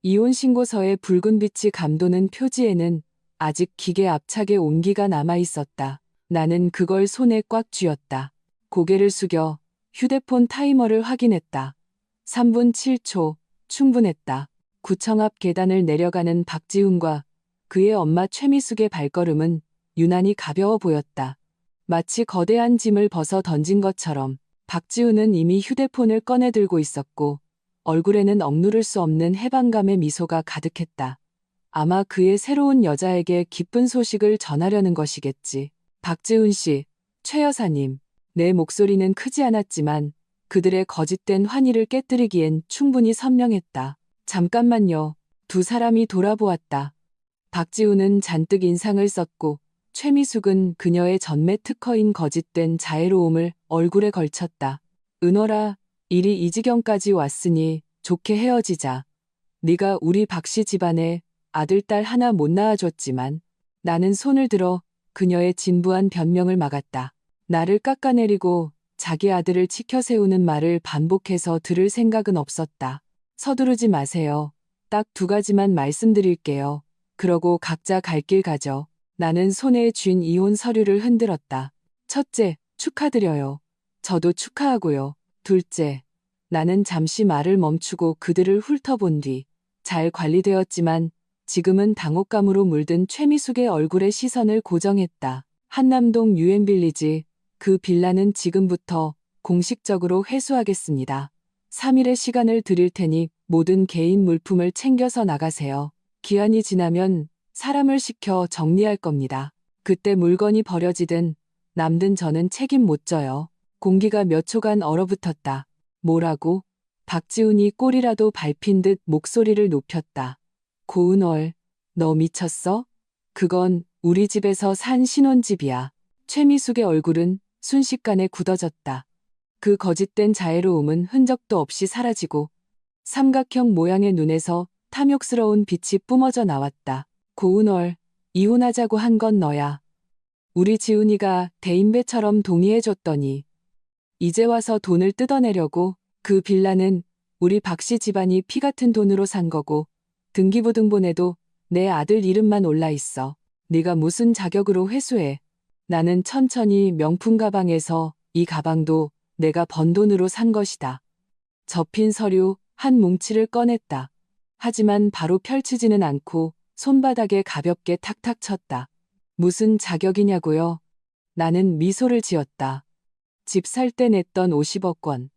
이혼 신고서의 붉은 빛이 감도는 표지에는 아직 기계 압착의 온기가 남아 있었다. 나는 그걸 손에 꽉 쥐었다. 고개를 숙여 휴대폰 타이머를 확인했다. 3분 7초, 충분했다. 구청 앞 계단을 내려가는 박지훈과 그의 엄마 최미숙의 발걸음은 유난히 가벼워 보였다. 마치 거대한 짐을 벗어 던진 것처럼. 박지훈은 이미 휴대폰을 꺼내 들고 있었고 얼굴에는 억누를 수 없는 해방감의 미소가 가득했다. 아마 그의 새로운 여자에게 기쁜 소식을 전하려는 것이겠지. 박지훈 씨, 최 여사님. 내 목소리는 크지 않았지만 그들의 거짓된 환희를 깨뜨리기엔 충분히 선명했다. 잠깐만요. 두 사람이 돌아보았다. 박지훈은 잔뜩 인상을 썼고 최미숙은 그녀의 전매 특허인 거짓된 자애로움을 얼굴에 걸쳤다. 은월아, 일이 이 지경까지 왔으니 좋게 헤어지자. 네가 우리 박씨 집안에 아들 딸 하나 못 낳아줬지만 나는 손을 들어 그녀의 진부한 변명을 막았다. 나를 깎아내리고 자기 아들을 치켜 세우는 말을 반복해서 들을 생각은 없었다. 서두르지 마세요. 딱 두 가지만 말씀드릴게요. 그러고 각자 갈 길 가죠. 나는 손에 쥔 이혼 서류를 흔들었다. 첫째, 축하드려요. 저도 축하하고요. 둘째, 나는 잠시 말을 멈추고 그들을 훑어본 뒤 잘 관리되었지만 지금은 당혹감으로 물든 최미숙의 얼굴에 시선을 고정했다. 한남동 유엔빌리지, 그 빌라는 지금부터 공식적으로 회수하겠습니다. 3일의 시간을 드릴 테니 모든 개인 물품을 챙겨서 나가세요. 기한이 지나면 사람을 시켜 정리할 겁니다. 그때 물건이 버려지든 남든 저는 책임 못 져요. 공기가 몇 초간 얼어붙었다. 뭐라고? 박지훈이 꼴이라도 밟힌 듯 목소리를 높였다. 고은월, 너 미쳤어? 그건 우리 집에서 산 신혼집이야. 최미숙의 얼굴은 순식간에 굳어졌다. 그 거짓된 자애로움은 흔적도 없이 사라지고 삼각형 모양의 눈에서 탐욕스러운 빛이 뿜어져 나왔다. 고은월, 이혼하자고 한 건 너야. 우리 지훈이가 대인배처럼 동의해줬더니 이제 와서 돈을 뜯어내려고. 그 빌라는 우리 박씨 집안이 피 같은 돈으로 산 거고 등기부등본에도 내 아들 이름만 올라 있어. 네가 무슨 자격으로 회수해. 나는 천천히 명품 가방에서 이 가방도 내가 번 돈으로 산 것이다. 접힌 서류 한 뭉치를 꺼냈다. 하지만 바로 펼치지는 않고 손바닥에 가볍게 탁탁 쳤다. 무슨 자격이냐고요? 나는 미소를 지었다. 집 살 때 냈던 50억 원.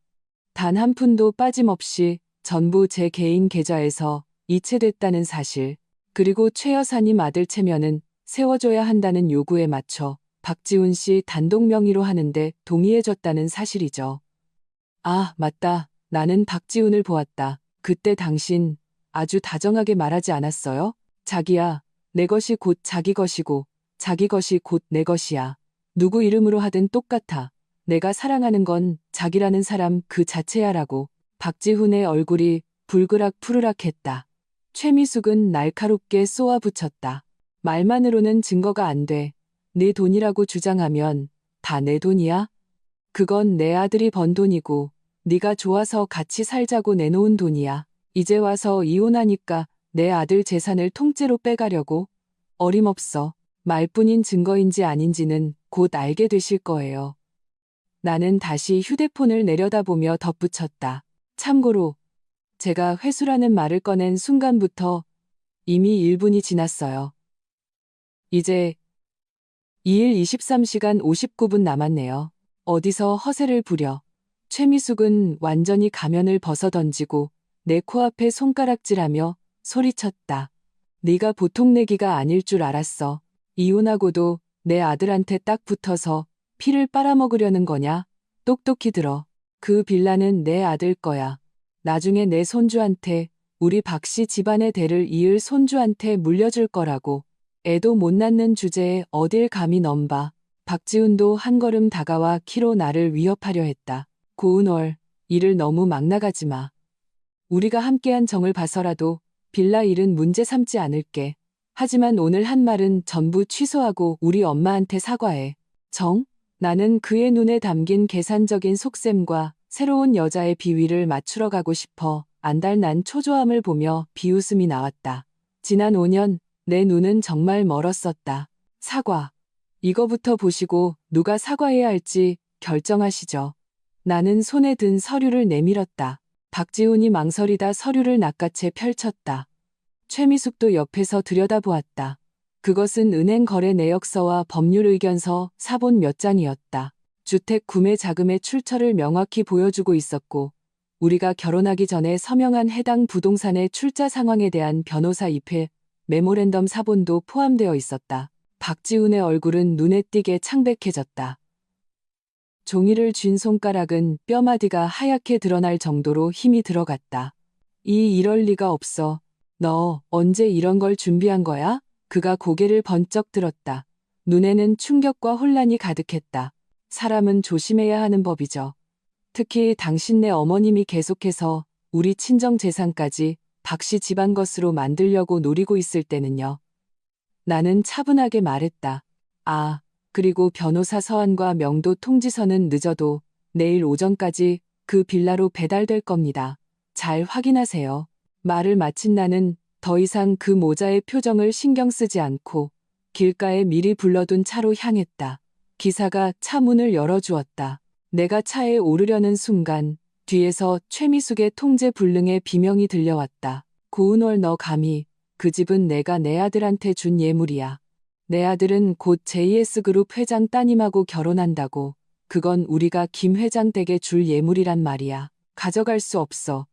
단 한 푼도 빠짐없이 전부 제 개인 계좌에서 이체됐다는 사실. 그리고 최 여사님 아들 체면은 세워줘야 한다는 요구에 맞춰 박지훈 씨 단독 명의로 하는데 동의해줬다는 사실이죠. 아, 맞다. 나는 박지훈을 보았다. 그때 당신 아주 다정하게 말하지 않았어요? 자기야, 내 것이 곧 자기 것이고 자기 것이 곧 내 것이야. 누구 이름으로 하든 똑같아. 내가 사랑하는 건 자기라는 사람 그 자체야라고. 박지훈의 얼굴이 불그락 푸르락했다. 최미숙은 날카롭게 쏘아붙였다. 말만으로는 증거가 안 돼. 네 돈이라고 주장하면 다 내 돈이야? 그건 내 아들이 번 돈이고 네가 좋아서 같이 살자고 내놓은 돈이야. 이제 와서 이혼하니까 내 아들 재산을 통째로 빼가려고? 어림없어. 말뿐인 증거인지 아닌지는 곧 알게 되실 거예요. 나는 다시 휴대폰을 내려다보며 덧붙였다. 참고로 제가 회수라는 말을 꺼낸 순간부터 이미 1분이 지났어요. 이제 2일 23시간 59분 남았네요. 어디서 허세를 부려. 최미숙은 완전히 가면을 벗어던지고 내 코앞에 손가락질하며 소리쳤다. 네가 보통 내기가 아닐 줄 알았어. 이혼하고도 내 아들한테 딱 붙어서 피를 빨아먹으려는 거냐? 똑똑히 들어. 그 빌라는 내 아들 거야. 나중에 내 손주한테, 우리 박씨 집안의 대를 이을 손주한테 물려줄 거라고. 애도 못 낳는 주제에 어딜 감히 넘봐. 박지훈도 한 걸음 다가와 키로 나를 위협하려 했다. 고은월, 일을 너무 막 나가지 마. 우리가 함께한 정을 봐서라도 빌라 일은 문제 삼지 않을게. 하지만 오늘 한 말은 전부 취소하고 우리 엄마한테 사과해. 정? 나는 그의 눈에 담긴 계산적인 속셈과 새로운 여자의 비위를 맞추러 가고 싶어 안달난 초조함을 보며 비웃음이 나왔다. 지난 5년 내 눈은 정말 멀었었다. 사과. 이거부터 보시고 누가 사과해야 할지 결정하시죠. 나는 손에 든 서류를 내밀었다. 박지훈이 망설이다 서류를 낚아채 펼쳤다. 최미숙도 옆에서 들여다보았다. 그것은 은행 거래 내역서와 법률 의견서 사본 몇 장이었다. 주택 구매 자금의 출처를 명확히 보여주고 있었고 우리가 결혼하기 전에 서명한 해당 부동산의 출자 상황에 대한 변호사 입회 메모랜덤 사본도 포함되어 있었다. 박지훈의 얼굴은 눈에 띄게 창백해졌다. 종이를 쥔 손가락은 뼈마디가 하얗게 드러날 정도로 힘이 들어갔다. 이럴 리가 없어. 너 언제 이런 걸 준비한 거야? 그가 고개를 번쩍 들었다. 눈에는 충격과 혼란이 가득했다. 사람은 조심해야 하는 법이죠. 특히 당신네 어머님이 계속해서 우리 친정 재산까지 박씨 집안 것으로 만들려고 노리고 있을 때는요. 나는 차분하게 말했다. 아, 그리고 변호사 서한과 명도 통지서는 늦어도 내일 오전까지 그 빌라로 배달될 겁니다. 잘 확인하세요. 말을 마친 나는 더 이상 그 모자의 표정을 신경 쓰지 않고 길가에 미리 불러둔 차로 향했다. 기사가 차 문을 열어주었다. 내가 차에 오르려는 순간 뒤에서 최미숙의 통제 불능의 비명이 들려왔다. 고은월 너 감히 그 집은 내가 내 아들한테 준 예물이야. 내 아들은 곧 JS그룹 회장 따님하고 결혼한다고. 그건 우리가 김 회장 댁에 줄 예물이란 말이야. 가져갈 수 없어.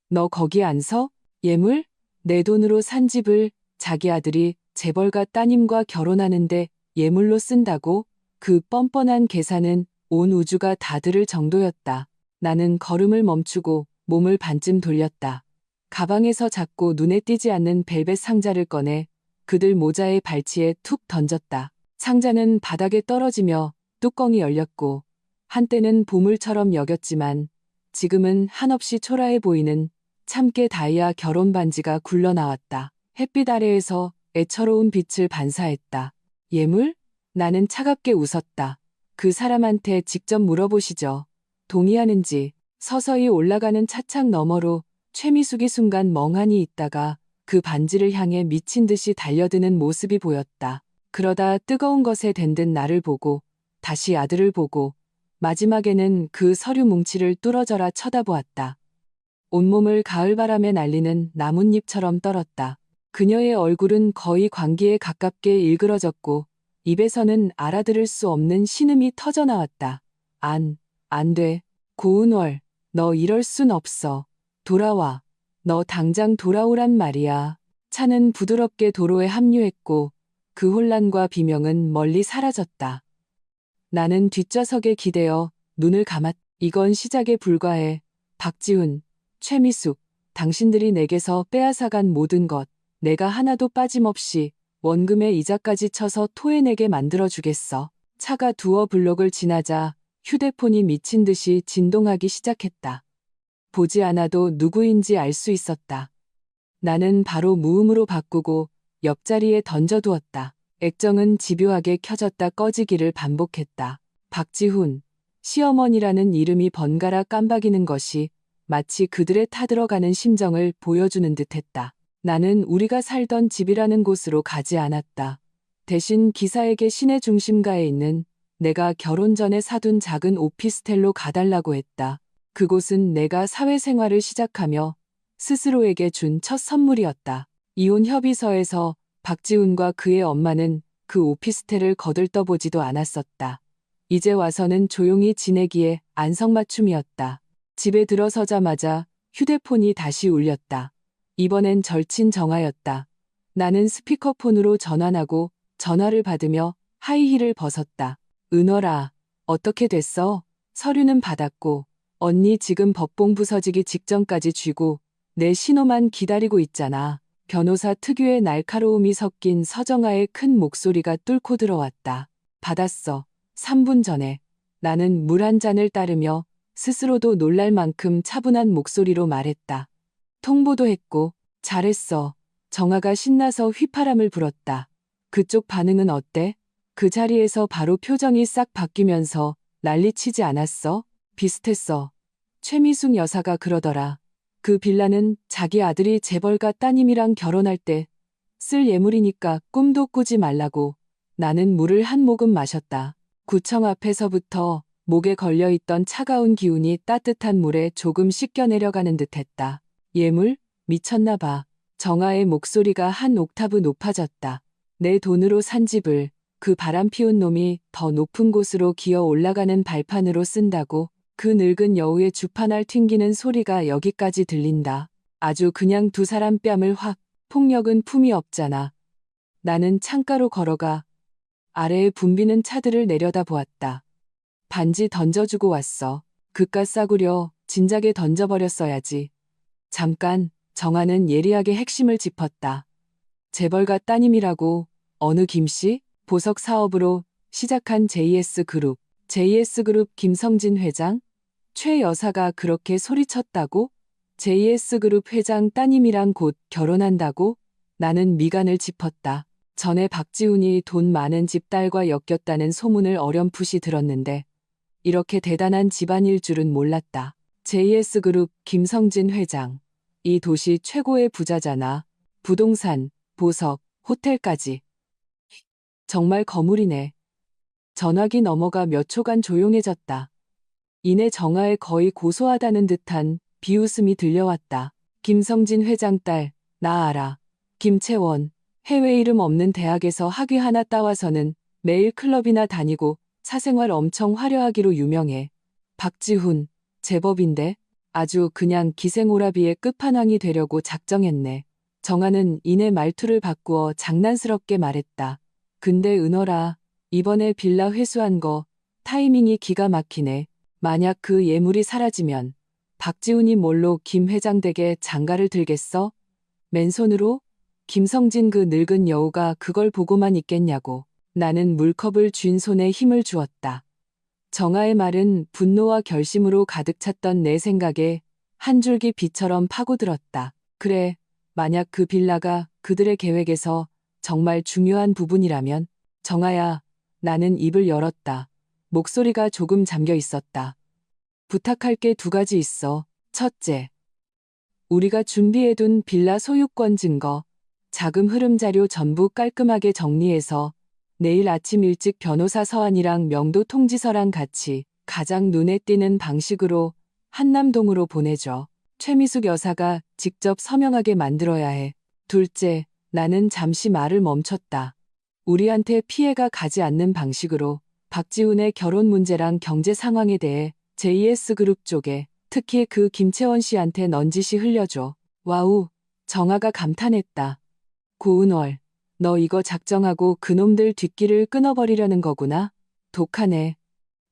너 거기 안 서? 예물? 내 돈으로 산 집을 자기 아들이 재벌가 따님과 결혼하는데 예물로 쓴다고? 그 뻔뻔한 계산은 온 우주가 다 들을 정도였다. 나는 걸음을 멈추고 몸을 반쯤 돌렸다. 가방에서 작고 눈에 띄지 않는 벨벳 상자를 꺼내 그들 모자의 발치에 툭 던졌다. 상자는 바닥에 떨어지며 뚜껑이 열렸고 한때는 보물처럼 여겼지만 지금은 한없이 초라해 보이는 참깨 다이아 결혼 반지가 굴러나왔다. 햇빛 아래에서 애처로운 빛을 반사했다. 예물? 나는 차갑게 웃었다. 그 사람한테 직접 물어보시죠. 동의하는지. 서서히 올라가는 차창 너머로 최미숙이 순간 멍하니 있다가 그 반지를 향해 미친 듯이 달려드는 모습이 보였다. 그러다 뜨거운 것에 댄 듯 나를 보고 다시 아들을 보고 마지막에는 그 서류 뭉치를 뚫어져라 쳐다보았다. 온몸을 가을바람에 날리는 나뭇잎처럼 떨었다. 그녀의 얼굴은 거의 광기에 가깝게 일그러졌고 입에서는 알아들을 수 없는 신음이 터져나왔다. 안 돼. 고은월, 너 이럴 순 없어. 돌아와. 너 당장 돌아오란 말이야. 차는 부드럽게 도로에 합류했고 그 혼란과 비명은 멀리 사라졌다. 나는 뒷좌석에 기대어 눈을 감았다. 이건 시작에 불과해. 박지훈, 최미숙, 당신들이 내게서 빼앗아간 모든 것, 내가 하나도 빠짐없이 원금의 이자까지 쳐서 토해내게 만들어주겠어. 차가 두어 블록을 지나자 휴대폰이 미친 듯이 진동하기 시작했다. 보지 않아도 누구인지 알 수 있었다. 나는 바로 무음으로 바꾸고 옆자리에 던져두었다. 액정은 집요하게 켜졌다 꺼지기를 반복했다. 박지훈, 시어머니라는 이름이 번갈아 깜박이는 것이 마치 그들의 타들어가는 심정을 보여주는 듯했다. 나는 우리가 살던 집이라는 곳으로 가지 않았다. 대신 기사에게 시내 중심가에 있는 내가 결혼 전에 사둔 작은 오피스텔로 가달라고 했다. 그곳은 내가 사회생활을 시작하며 스스로에게 준 첫 선물이었다. 이혼 협의서에서 박지훈과 그의 엄마는 그 오피스텔을 거들떠보지도 않았었다. 이제 와서는 조용히 지내기에 안성맞춤이었다. 집에 들어서자마자 휴대폰이 다시 울렸다. 이번엔 절친 정아였다. 나는 스피커폰으로 전환하고 전화를 받으며 하이힐을 벗었다. 은월아, 어떻게 됐어? 서류는 받았고 언니 지금 법봉 부서지기 직전까지 쥐고 내 신호만 기다리고 있잖아. 변호사 특유의 날카로움이 섞인 서정아의 큰 목소리가 뚫고 들어왔다. 받았어. 3분 전에. 나는 물 한 잔을 따르며 스스로도 놀랄 만큼 차분한 목소리로 말했다. 통보도 했고 잘했어. 정아가 신나서 휘파람을 불었다. 그쪽 반응은 어때? 그 자리에서 바로 표정이 싹 바뀌면서 난리치지 않았어? 비슷했어. 최미숙 여사가 그러더라. 그 빌라는 자기 아들이 재벌가 따님이랑 결혼할 때 쓸 예물이니까 꿈도 꾸지 말라고. 나는 물을 한 모금 마셨다. 구청 앞에서부터 목에 걸려있던 차가운 기운이 따뜻한 물에 조금 씻겨 내려가는 듯했다. 예물? 미쳤나 봐. 정아의 목소리가 한 옥타브 높아졌다. 내 돈으로 산 집을 그 바람 피운 놈이 더 높은 곳으로 기어 올라가는 발판으로 쓴다고. 그 늙은 여우의 주판알 튕기는 소리가 여기까지 들린다. 아주 그냥 두 사람 뺨을 확. 폭력은 품이 없잖아. 나는 창가로 걸어가 아래에 붐비는 차들을 내려다보았다. 반지 던져주고 왔어. 그깟 싸구려 진작에 던져버렸어야지. 잠깐 정아는 예리하게 핵심을 짚었다. 재벌가 따님이라고. 어느 김씨? 보석 사업으로 시작한 JS그룹. JS그룹 김성진 회장? 최 여사가 그렇게 소리쳤다고? JS그룹 회장 따님이랑 곧 결혼한다고? 나는 미간을 짚었다. 전에 박지훈이 돈 많은 집 딸과 엮였다는 소문을 어렴풋이 들었는데 이렇게 대단한 집안일 줄은 몰랐다. JS그룹 김성진 회장. 이 도시 최고의 부자잖아. 부동산, 보석, 호텔까지. 정말 거물이네. 전화기 넘어가 몇 초간 조용해졌다. 이내 정아의 거의 고소하다는 듯한 비웃음이 들려왔다. 김성진 회장 딸, 나 알아. 김채원. 해외 이름 없는 대학에서 학위 하나 따와서는 매일 클럽이나 다니고 사생활 엄청 화려하기로 유명해. 박지훈. 제법인데 아주 그냥 기생오라비의 끝판왕이 되려고 작정했네. 정아는 이내 말투를 바꾸어 장난스럽게 말했다. 근데 은어라, 이번에 빌라 회수한 거 타이밍이 기가 막히네. 만약 그 예물이 사라지면 박지훈이 뭘로 김 회장 댁에 장가를 들겠어? 맨손으로? 김성진 그 늙은 여우가 그걸 보고만 있겠냐고. 나는 물컵을 쥔 손에 힘을 주었다. 정아의 말은 분노와 결심으로 가득 찼던 내 생각에 한 줄기 빛처럼 파고들었다. 그래, 만약 그 빌라가 그들의 계획에서 정말 중요한 부분이라면. 정아야, 나는 입을 열었다. 목소리가 조금 잠겨 있었다. 부탁할 게 두 가지 있어. 첫째, 우리가 준비해둔 빌라 소유권 증거, 자금 흐름 자료 전부 깔끔하게 정리해서 내일 아침 일찍 변호사 서한이랑 명도 통지서랑 같이 가장 눈에 띄는 방식으로 한남동으로 보내줘. 최미숙 여사가 직접 서명하게 만들어야 해. 둘째, 나는 잠시 말을 멈췄다. 우리한테 피해가 가지 않는 방식으로 박지훈의 결혼 문제랑 경제 상황에 대해 JS그룹 쪽에 특히 그 김채원 씨한테 넌지시 흘려줘. 와우, 정아가 감탄했다. 고은월, 너 이거 작정하고 그놈들 뒷길을 끊어버리려는 거구나. 독하네.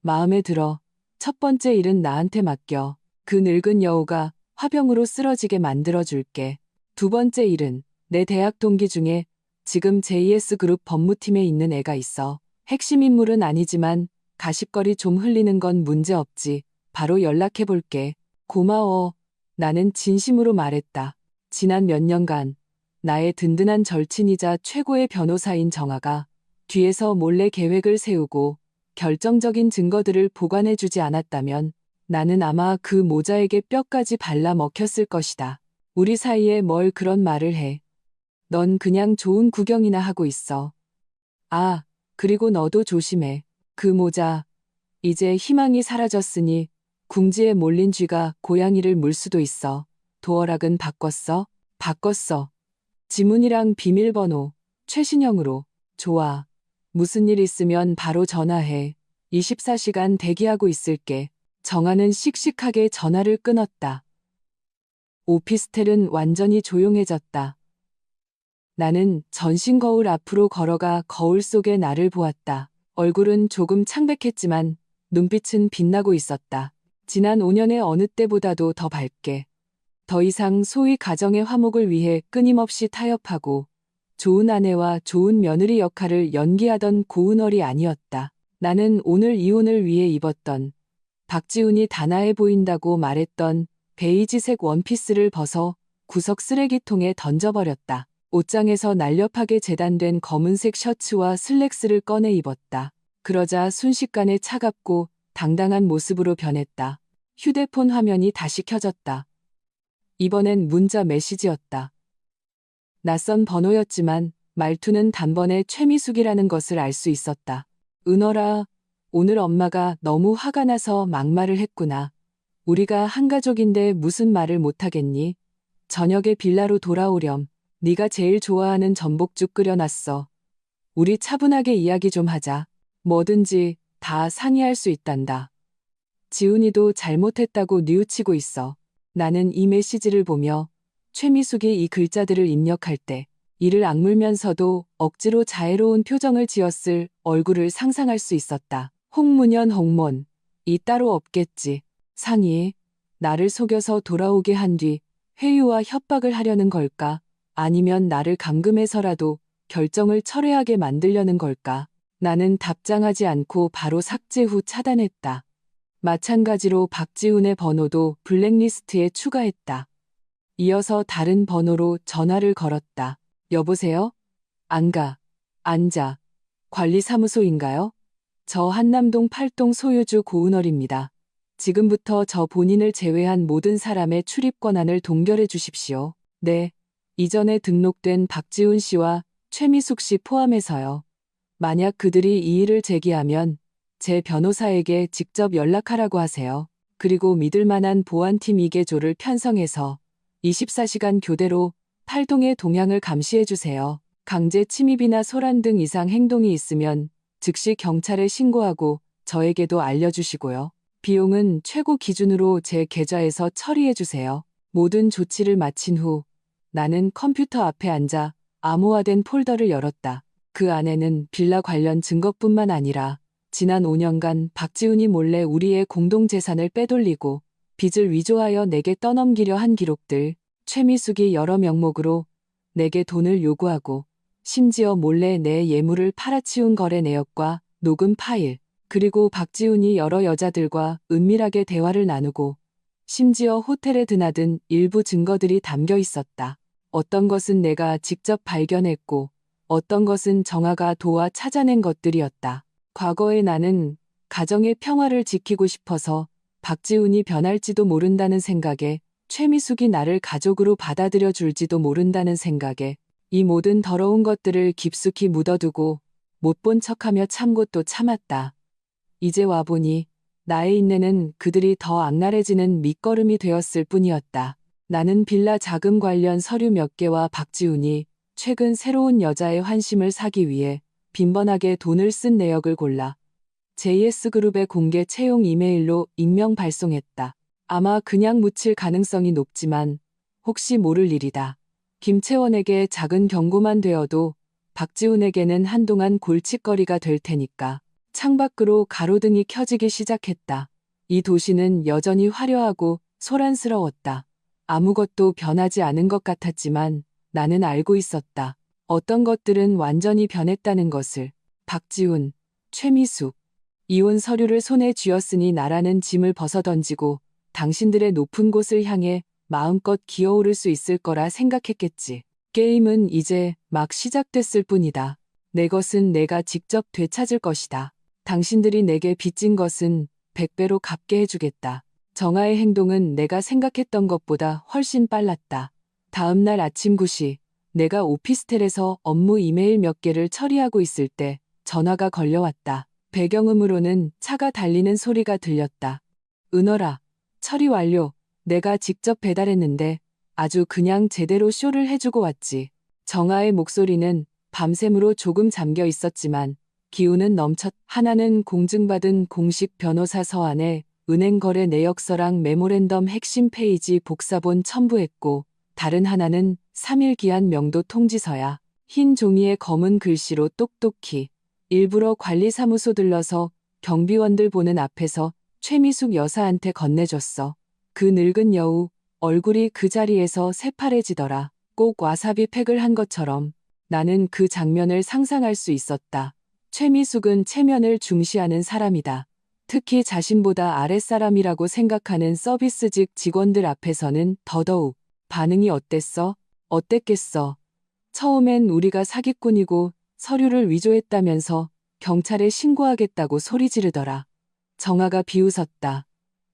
마음에 들어. 첫 번째 일은 나한테 맡겨. 그 늙은 여우가 화병으로 쓰러지게 만들어줄게. 두 번째 일은 내 대학 동기 중에 지금 JS그룹 법무팀에 있는 애가 있어. 핵심 인물은 아니지만 가십거리 좀 흘리는 건 문제없지. 바로 연락해볼게. 고마워. 나는 진심으로 말했다. 지난 몇 년간 나의 든든한 절친이자 최고의 변호사인 정아가 뒤에서 몰래 계획을 세우고 결정적인 증거들을 보관해주지 않았다면 나는 아마 그 모자에게 뼈까지 발라 먹혔을 것이다. 우리 사이에 뭘 그런 말을 해. 넌 그냥 좋은 구경이나 하고 있어. 아, 그리고 너도 조심해. 그 모자, 이제 희망이 사라졌으니 궁지에 몰린 쥐가 고양이를 물 수도 있어. 도어락은 바꿨어? 바꿨어. 지문이랑 비밀번호, 최신형으로. 좋아. 무슨 일 있으면 바로 전화해. 24시간 대기하고 있을게. 정아는 씩씩하게 전화를 끊었다. 오피스텔은 완전히 조용해졌다. 나는 전신 거울 앞으로 걸어가 거울 속의 나를 보았다. 얼굴은 조금 창백했지만 눈빛은 빛나고 있었다. 지난 5년의 어느 때보다도 더 밝게. 더 이상 소위 가정의 화목을 위해 끊임없이 타협하고 좋은 아내와 좋은 며느리 역할을 연기하던 고은월이 아니었다. 나는 오늘 이혼을 위해 입었던 박지훈이 단아해 보인다고 말했던 베이지색 원피스를 벗어 구석 쓰레기통에 던져버렸다. 옷장에서 날렵하게 재단된 검은색 셔츠와 슬랙스를 꺼내 입었다. 그러자 순식간에 차갑고 당당한 모습으로 변했다. 휴대폰 화면이 다시 켜졌다. 이번엔 문자 메시지였다. 낯선 번호였지만 말투는 단번에 최미숙이라는 것을 알 수 있었다. 은월아, 오늘 엄마가 너무 화가 나서 막말을 했구나. 우리가 한 가족인데 무슨 말을 못하겠니? 저녁에 빌라로 돌아오렴. 네가 제일 좋아하는 전복죽 끓여놨어. 우리 차분하게 이야기 좀 하자. 뭐든지 다 상의할 수 있단다. 지훈이도 잘못했다고 뉘우치고 있어. 나는 이 메시지를 보며 최미숙이 이 글자들을 입력할 때 이를 악물면서도 억지로 자애로운 표정을 지었을 얼굴을 상상할 수 있었다. 홍문현 홍몬. 이 따로 없겠지. 상의. 나를 속여서 돌아오게 한 뒤 회유와 협박을 하려는 걸까? 아니면 나를 감금해서라도 결정을 철회하게 만들려는 걸까? 나는 답장하지 않고 바로 삭제 후 차단했다. 마찬가지로 박지훈의 번호도 블랙리스트에 추가했다. 이어서 다른 번호로 전화를 걸었다. 여보세요? 안 가. 앉아. 관리사무소인가요? 저 한남동 8동 소유주 고은월입니다. 지금부터 저 본인을 제외한 모든 사람의 출입 권한을 동결해 주십시오. 네. 이전에 등록된 박지훈 씨와 최미숙 씨 포함해서요. 만약 그들이 이의를 제기하면 제 변호사에게 직접 연락하라고 하세요. 그리고 믿을 만한 보안팀 이계조를 편성해서 24시간 교대로 8동의 동향을 감시해 주세요. 강제 침입이나 소란 등 이상 행동이 있으면 즉시 경찰에 신고하고 저에게도 알려주시고요. 비용은 최고 기준으로 제 계좌에서 처리해 주세요. 모든 조치를 마친 후 나는 컴퓨터 앞에 앉아 암호화된 폴더를 열었다. 그 안에는 빌라 관련 증거뿐만 아니라 지난 5년간 박지훈이 몰래 우리의 공동재산을 빼돌리고 빚을 위조하여 내게 떠넘기려 한 기록들, 최미숙이 여러 명목으로 내게 돈을 요구하고 심지어 몰래 내 예물을 팔아치운 거래 내역과 녹음 파일, 그리고 박지훈이 여러 여자들과 은밀하게 대화를 나누고 심지어 호텔에 드나든 일부 증거들이 담겨 있었다. 어떤 것은 내가 직접 발견했고 어떤 것은 정아가 도와 찾아낸 것들이었다. 과거의 나는 가정의 평화를 지키고 싶어서 박지훈이 변할지도 모른다는 생각에 최미숙이 나를 가족으로 받아들여 줄지도 모른다는 생각에 이 모든 더러운 것들을 깊숙이 묻어두고 못 본 척하며 참고 또 참았다. 이제 와보니 나의 인내는 그들이 더 악랄해지는 밑거름이 되었을 뿐이었다. 나는 빌라 자금 관련 서류 몇 개와 박지훈이 최근 새로운 여자의 환심을 사기 위해 빈번하게 돈을 쓴 내역을 골라 JS그룹의 공개 채용 이메일로 익명 발송했다. 아마 그냥 묻힐 가능성이 높지만 혹시 모를 일이다. 김채원에게 작은 경고만 되어도 박지훈에게는 한동안 골칫거리가 될 테니까. 창밖으로 가로등이 켜지기 시작했다. 이 도시는 여전히 화려하고 소란스러웠다. 아무것도 변하지 않은 것 같았지만 나는 알고 있었다. 어떤 것들은 완전히 변했다는 것을. 박지훈, 최미숙, 이혼 서류를 손에 쥐었으니 나라는 짐을 벗어던지고 당신들의 높은 곳을 향해 마음껏 기어오를 수 있을 거라 생각했겠지. 게임은 이제 막 시작됐을 뿐이다. 내 것은 내가 직접 되찾을 것이다. 당신들이 내게 빚진 것은 100배로 갚게 해주겠다. 정아의 행동은 내가 생각했던 것보다 훨씬 빨랐다. 다음 날 아침 9시 내가 오피스텔에서 업무 이메일 몇 개를 처리하고 있을 때 전화가 걸려왔다. 배경음으로는 차가 달리는 소리가 들렸다. 은월아, 처리 완료. 내가 직접 배달했는데 아주 그냥 제대로 쇼를 해주고 왔지. 정아의 목소리는 밤샘으로 조금 잠겨 있었지만 기운은 넘쳤. 하나는 공증받은 공식 변호사 서한에 은행 거래 내역서랑 메모랜덤 핵심 페이지 복사본 첨부했고 다른 하나는 3일 기한 명도 통지서야. 흰 종이에 검은 글씨로 똑똑히. 일부러 관리사무소 들러서 경비원들 보는 앞에서 최미숙 여사한테 건네줬어. 그 늙은 여우 얼굴이 그 자리에서 새파래지더라. 꼭 와사비 팩을 한 것처럼. 나는 그 장면을 상상할 수 있었다. 최미숙은 체면을 중시하는 사람이다. 특히 자신보다 아랫사람이라고 생각하는 서비스직 직원들 앞에서는 더더욱. 반응이 어땠어? 어땠겠어? 처음엔 우리가 사기꾼이고 서류를 위조했다면서 경찰에 신고하겠다고 소리 지르더라. 정아가 비웃었다.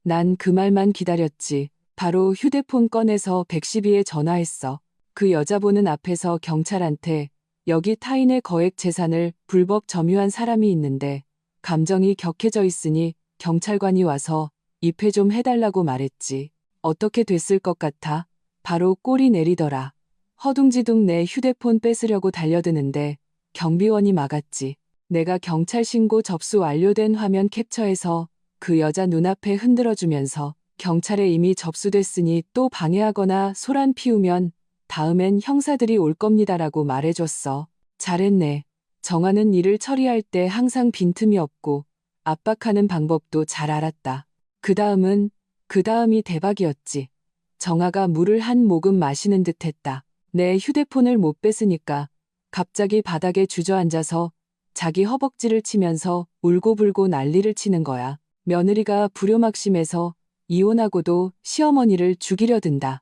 난 그 말만 기다렸지. 바로 휴대폰 꺼내서 112에 전화했어. 그 여자 보는 앞에서 경찰한테 여기 타인의 거액 재산을 불법 점유한 사람이 있는데 감정이 격해져 있으니 경찰관이 와서 입회 좀 해달라고 말했지. 어떻게 됐을 것 같아? 바로 꼬리 내리더라. 허둥지둥 내 휴대폰 뺏으려고 달려드는데 경비원이 막았지. 내가 경찰 신고 접수 완료된 화면 캡처해서 그 여자 눈앞에 흔들어주면서 경찰에 이미 접수됐으니 또 방해하거나 소란 피우면 다음엔 형사들이 올 겁니다라고 말해줬어. 잘했네. 정하는 일을 처리할 때 항상 빈틈이 없고 압박하는 방법도 잘 알았다. 그 다음이 대박이었지. 정아가 물을 한 모금 마시는 듯 했다. 내 휴대폰을 못 뺏으니까 갑자기 바닥에 주저앉아서 자기 허벅지를 치면서 울고불고 난리를 치는 거야. 며느리가 불효막심해서 이혼하고도 시어머니를 죽이려 든다.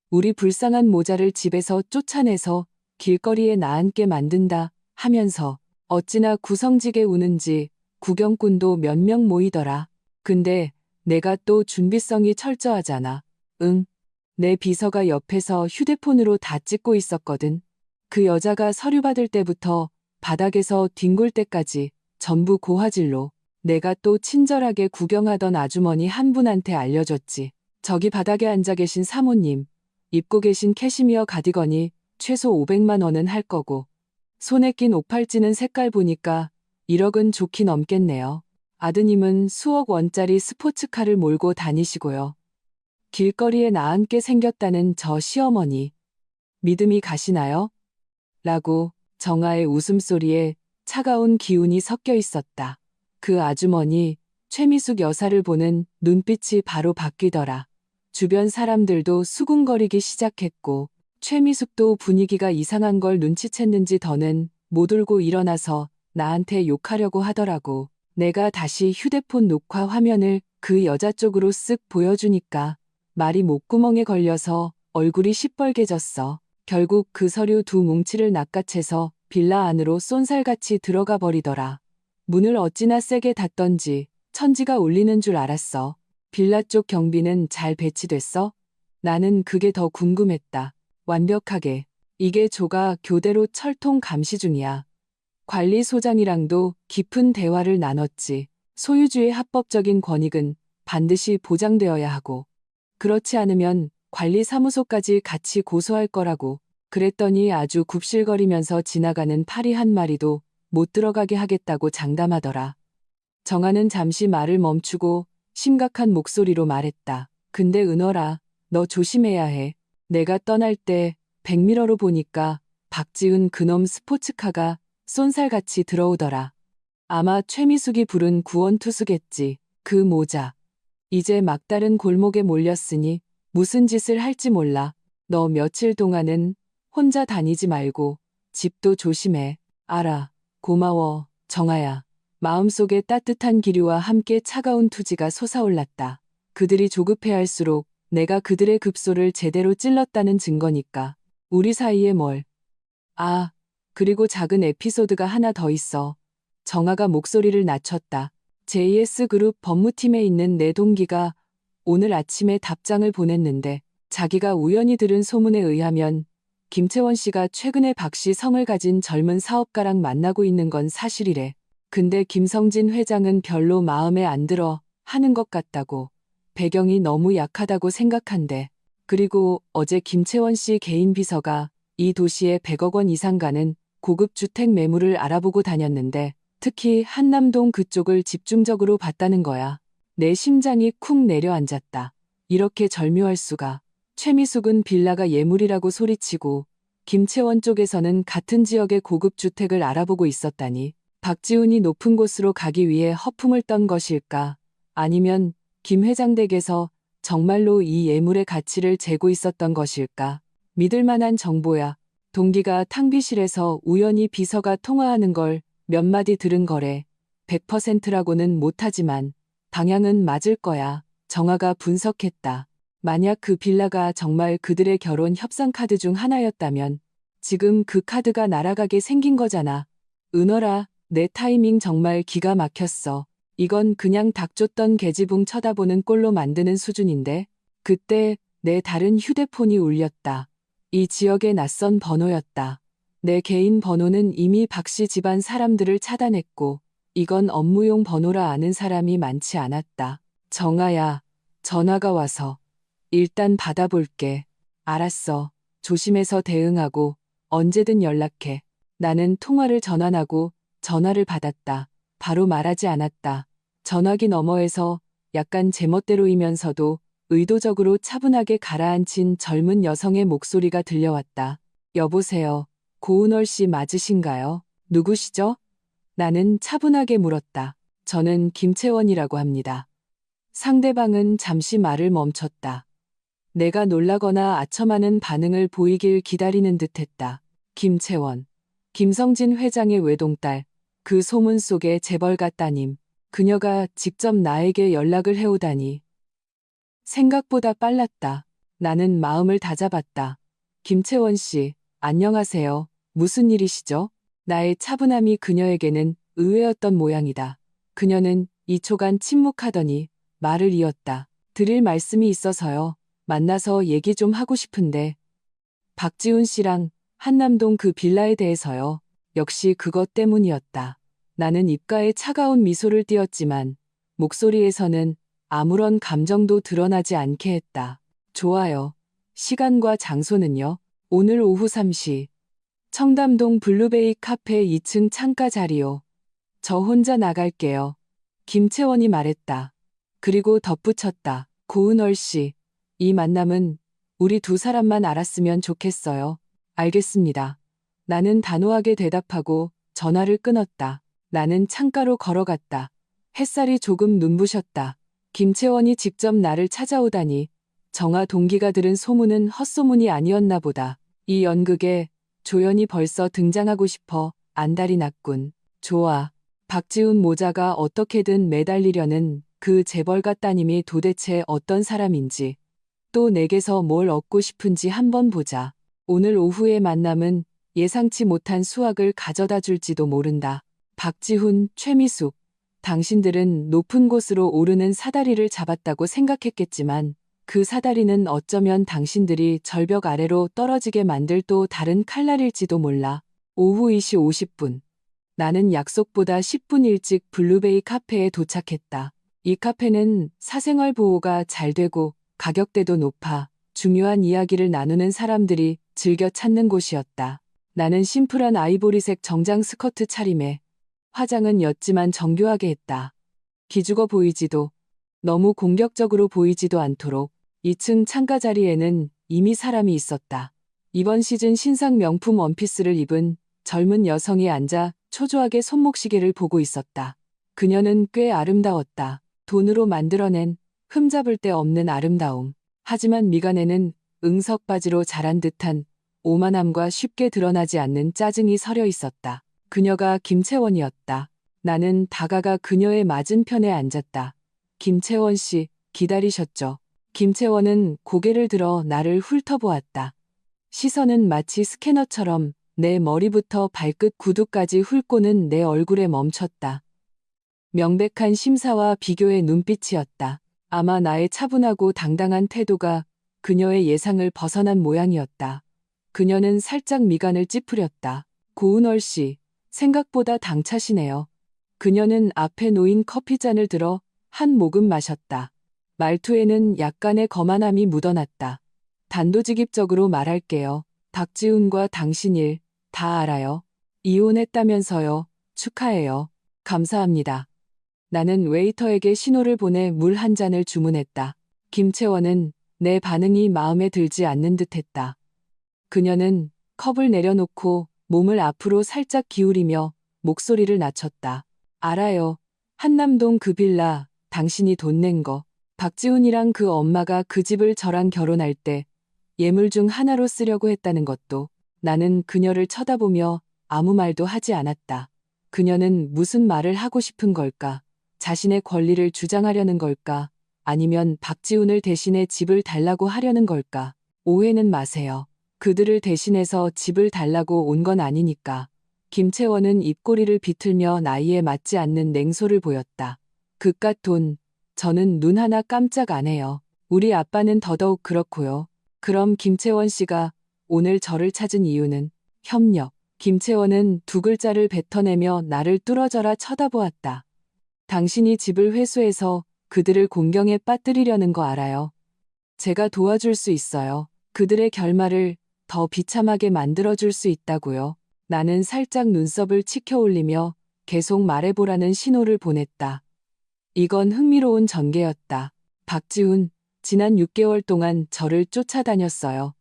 우리 불쌍한 모자를 집에서 쫓아내서 길거리에 나앉게 만든다 하면서 어찌나 구성지게 우는지 구경꾼도 몇 명 모이더라. 근데 내가 또 준비성이 철저하잖아. 응. 내 비서가 옆에서 휴대폰으로 다 찍고 있었거든. 그 여자가 서류 받을 때부터 바닥에서 뒹굴 때까지 전부 고화질로. 내가 또 친절하게 구경하던 아주머니 한 분한테 알려줬지. 저기 바닥에 앉아 계신 사모님, 입고 계신 캐시미어 가디건이 최소 500만 원은 할 거고 손에 낀 오팔찌는 색깔 보니까 1억은 좋게 넘겠네요. 아드님은 수억 원짜리 스포츠카를 몰고 다니시고요. 길거리에 나앉게 생겼다는 저 시어머니. 믿음이 가시나요? 라고 정아의 웃음소리에 차가운 기운이 섞여 있었다. 그 아주머니 최미숙 여사를 보는 눈빛이 바로 바뀌더라. 주변 사람들도 수군거리기 시작했고 최미숙도 분위기가 이상한 걸 눈치챘는지 더는 못 울고 일어나서 나한테 욕하려고 하더라고. 내가 다시 휴대폰 녹화 화면을 그 여자 쪽으로 쓱 보여주니까 말이 목구멍에 걸려서 얼굴이 시뻘개졌어. 결국 그 서류 두 뭉치를 낚아채서 빌라 안으로 쏜살같이 들어가 버리더라. 문을 어찌나 세게 닫던지 천지가 울리는 줄 알았어. 빌라 쪽 경비는 잘 배치됐어? 나는 그게 더 궁금했다. 완벽하게. 이게 조가 교대로 철통 감시 중이야. 관리소장이랑도 깊은 대화를 나눴지. 소유주의 합법적인 권익은 반드시 보장되어야 하고 그렇지 않으면 관리사무소까지 같이 고소할 거라고. 그랬더니 아주 굽실거리면서 지나가는 파리 한 마리도 못 들어가게 하겠다고 장담하더라. 정아는 잠시 말을 멈추고 심각한 목소리로 말했다. 근데 은월아, 너 조심해야 해. 내가 떠날 때 백미러로 보니까 박지은 그놈 스포츠카가 쏜살같이 들어오더라. 아마 최미숙이 부른 구원투수겠지. 그 모자. 이제 막다른 골목에 몰렸으니 무슨 짓을 할지 몰라. 너 며칠 동안은 혼자 다니지 말고 집도 조심해. 알아. 고마워, 정아야. 마음속에 따뜻한 기류와 함께 차가운 투지가 솟아올랐다. 그들이 조급해할수록 내가 그들의 급소를 제대로 찔렀다는 증거니까. 우리 사이에 뭘. 아, 그리고 작은 에피소드가 하나 더 있어. 정아가 목소리를 낮췄다. JS그룹 법무팀에 있는 내 동기가 오늘 아침에 답장을 보냈는데 자기가 우연히 들은 소문에 의하면 김채원 씨가 최근에 박 씨 성을 가진 젊은 사업가랑 만나고 있는 건 사실이래. 근데 김성진 회장은 별로 마음에 안 들어 하는 것 같다고. 배경이 너무 약하다고 생각한대. 그리고 어제 김채원 씨 개인 비서가 이 도시에 100억 원 이상 가는 고급 주택 매물을 알아보고 다녔는데 특히 한남동 그쪽을 집중적으로 봤다는 거야. 내 심장이 쿵 내려앉았다. 이렇게 절묘할 수가. 최미숙은 빌라가 예물이라고 소리치고 김채원 쪽에서는 같은 지역의 고급 주택을 알아보고 있었다니. 박지훈이 높은 곳으로 가기 위해 허풍을 떤 것일까? 아니면 김 회장 댁에서 정말로 이 예물의 가치를 재고 있었던 것일까? 믿을 만한 정보야. 동기가 탕비실에서 우연히 비서가 통화하는 걸 몇 마디 들은 거래. 100%라고는 못하지만 방향은 맞을 거야. 정아가 분석했다. 만약 그 빌라가 정말 그들의 결혼 협상 카드 중 하나였다면 지금 그 카드가 날아가게 생긴 거잖아. 은월아, 내 타이밍 정말 기가 막혔어. 이건 그냥 닥쳤던 계지붕 쳐다보는 꼴로 만드는 수준인데. 그때 내 다른 휴대폰이 울렸다. 이 지역의 낯선 번호였다. 내 개인 번호는 이미 박씨 집안 사람들을 차단했고 이건 업무용 번호라 아는 사람이 많지 않았다. 정아야, 전화가 와서. 일단 받아볼게. 알았어. 조심해서 대응하고 언제든 연락해. 나는 통화를 전환하고 전화를 받았다. 바로 말하지 않았다. 전화기 너머에서 약간 제멋대로이면서도 의도적으로 차분하게 가라앉힌 젊은 여성의 목소리가 들려왔다. 여보세요. 고은월 씨 맞으신가요? 누구시죠? 나는 차분하게 물었다. 저는 김채원이라고 합니다. 상대방은 잠시 말을 멈췄다. 내가 놀라거나 아첨하는 반응을 보이길 기다리는 듯했다. 김채원. 김성진 회장의 외동딸. 그 소문 속의 재벌가 따님. 그녀가 직접 나에게 연락을 해오다니. 생각보다 빨랐다. 나는 마음을 다잡았다. 김채원 씨, 안녕하세요. 무슨 일이시죠? 나의 차분함이 그녀에게는 의외였던 모양이다. 그녀는 2초간 침묵하더니 말을 이었다. 드릴 말씀이 있어서요. 만나서 얘기 좀 하고 싶은데. 박지훈 씨랑 한남동 그 빌라에 대해서요. 역시 그것 때문이었다. 나는 입가에 차가운 미소를 띄었지만 목소리에서는 아무런 감정도 드러나지 않게 했다. 좋아요. 시간과 장소는요? 오늘 오후 3시. 청담동 블루베이 카페 2층 창가 자리요. 저 혼자 나갈게요. 김채원이 말했다. 그리고 덧붙였다. 고은월 씨, 이 만남은 우리 두 사람만 알았으면 좋겠어요. 알겠습니다. 나는 단호하게 대답하고 전화를 끊었다. 나는 창가로 걸어갔다. 햇살이 조금 눈부셨다. 김채원이 직접 나를 찾아오다니 정아 동기가 들은 소문은 헛소문이 아니었나 보다. 이 연극에 조연이 벌써 등장하고 싶어 안달이 났군. 좋아. 박지훈 모자가 어떻게든 매달리려는 그 재벌가 따님이 도대체 어떤 사람인지, 또 내게서 뭘 얻고 싶은지 한번 보자. 오늘 오후의 만남은 예상치 못한 수확을 가져다 줄지도 모른다. 박지훈, 최미숙, 당신들은 높은 곳으로 오르는 사다리를 잡았다고 생각했겠지만 그 사다리는 어쩌면 당신들이 절벽 아래로 떨어지게 만들 또 다른 칼날일지도 몰라. 오후 2시 50분. 나는 약속보다 10분 일찍 블루베이 카페에 도착했다. 이 카페는 사생활 보호가 잘 되고 가격대도 높아 중요한 이야기를 나누는 사람들이 즐겨 찾는 곳이었다. 나는 심플한 아이보리색 정장 스커트 차림에 화장은 옅지만 정교하게 했다. 기죽어 보이지도 너무 공격적으로 보이지도 않도록 2층 창가 자리에는 이미 사람이 있었다. 이번 시즌 신상 명품 원피스를 입은 젊은 여성이 앉아 초조하게 손목시계를 보고 있었다. 그녀는 꽤 아름다웠다. 돈으로 만들어낸 흠잡을 데 없는 아름다움. 하지만 미간에는 응석바지로 자란 듯한 오만함과 쉽게 드러나지 않는 짜증이 서려 있었다. 그녀가 김채원이었다. 나는 다가가 그녀의 맞은편에 앉았다. 김채원 씨, 기다리셨죠? 김채원은 고개를 들어 나를 훑어보았다. 시선은 마치 스캐너처럼 내 머리부터 발끝 구두까지 훑고는 내 얼굴에 멈췄다. 명백한 심사와 비교의 눈빛이었다. 아마 나의 차분하고 당당한 태도가 그녀의 예상을 벗어난 모양이었다. 그녀는 살짝 미간을 찌푸렸다. 고은월 씨, 생각보다 당차시네요. 그녀는 앞에 놓인 커피잔을 들어 한 모금 마셨다. 말투에는 약간의 거만함이 묻어났다. 단도직입적으로 말할게요. 박지훈과 당신 일 다 알아요. 이혼했다면서요. 축하해요. 감사합니다. 나는 웨이터에게 신호를 보내 물 한 잔을 주문했다. 김채원은 내 반응이 마음에 들지 않는 듯했다. 그녀는 컵을 내려놓고 몸을 앞으로 살짝 기울이며 목소리를 낮췄다. 알아요. 한남동 그 빌라, 당신이 돈 낸 거. 박지훈이랑 그 엄마가 그 집을 저랑 결혼할 때 예물 중 하나로 쓰려고 했다는 것도. 나는 그녀를 쳐다보며 아무 말도 하지 않았다. 그녀는 무슨 말을 하고 싶은 걸까? 자신의 권리를 주장하려는 걸까? 아니면 박지훈을 대신해 집을 달라고 하려는 걸까? 오해는 마세요. 그들을 대신해서 집을 달라고 온 건 아니니까. 김채원은 입꼬리를 비틀며 나이에 맞지 않는 냉소를 보였다. 그깟 돈, 저는 눈 하나 깜짝 안 해요. 우리 아빠는 더더욱 그렇고요. 그럼 김채원 씨가 오늘 저를 찾은 이유는 협력. 김채원은 두 글자를 뱉어내며 나를 뚫어져라 쳐다보았다. 당신이 집을 회수해서 그들을 공경에 빠뜨리려는 거 알아요. 제가 도와줄 수 있어요. 그들의 결말을 더 비참하게 만들어줄 수 있다고요. 나는 살짝 눈썹을 치켜 올리며 계속 말해보라는 신호를 보냈다. 이건 흥미로운 전개였다. 박지훈, 지난 6개월 동안 저를 쫓아다녔어요.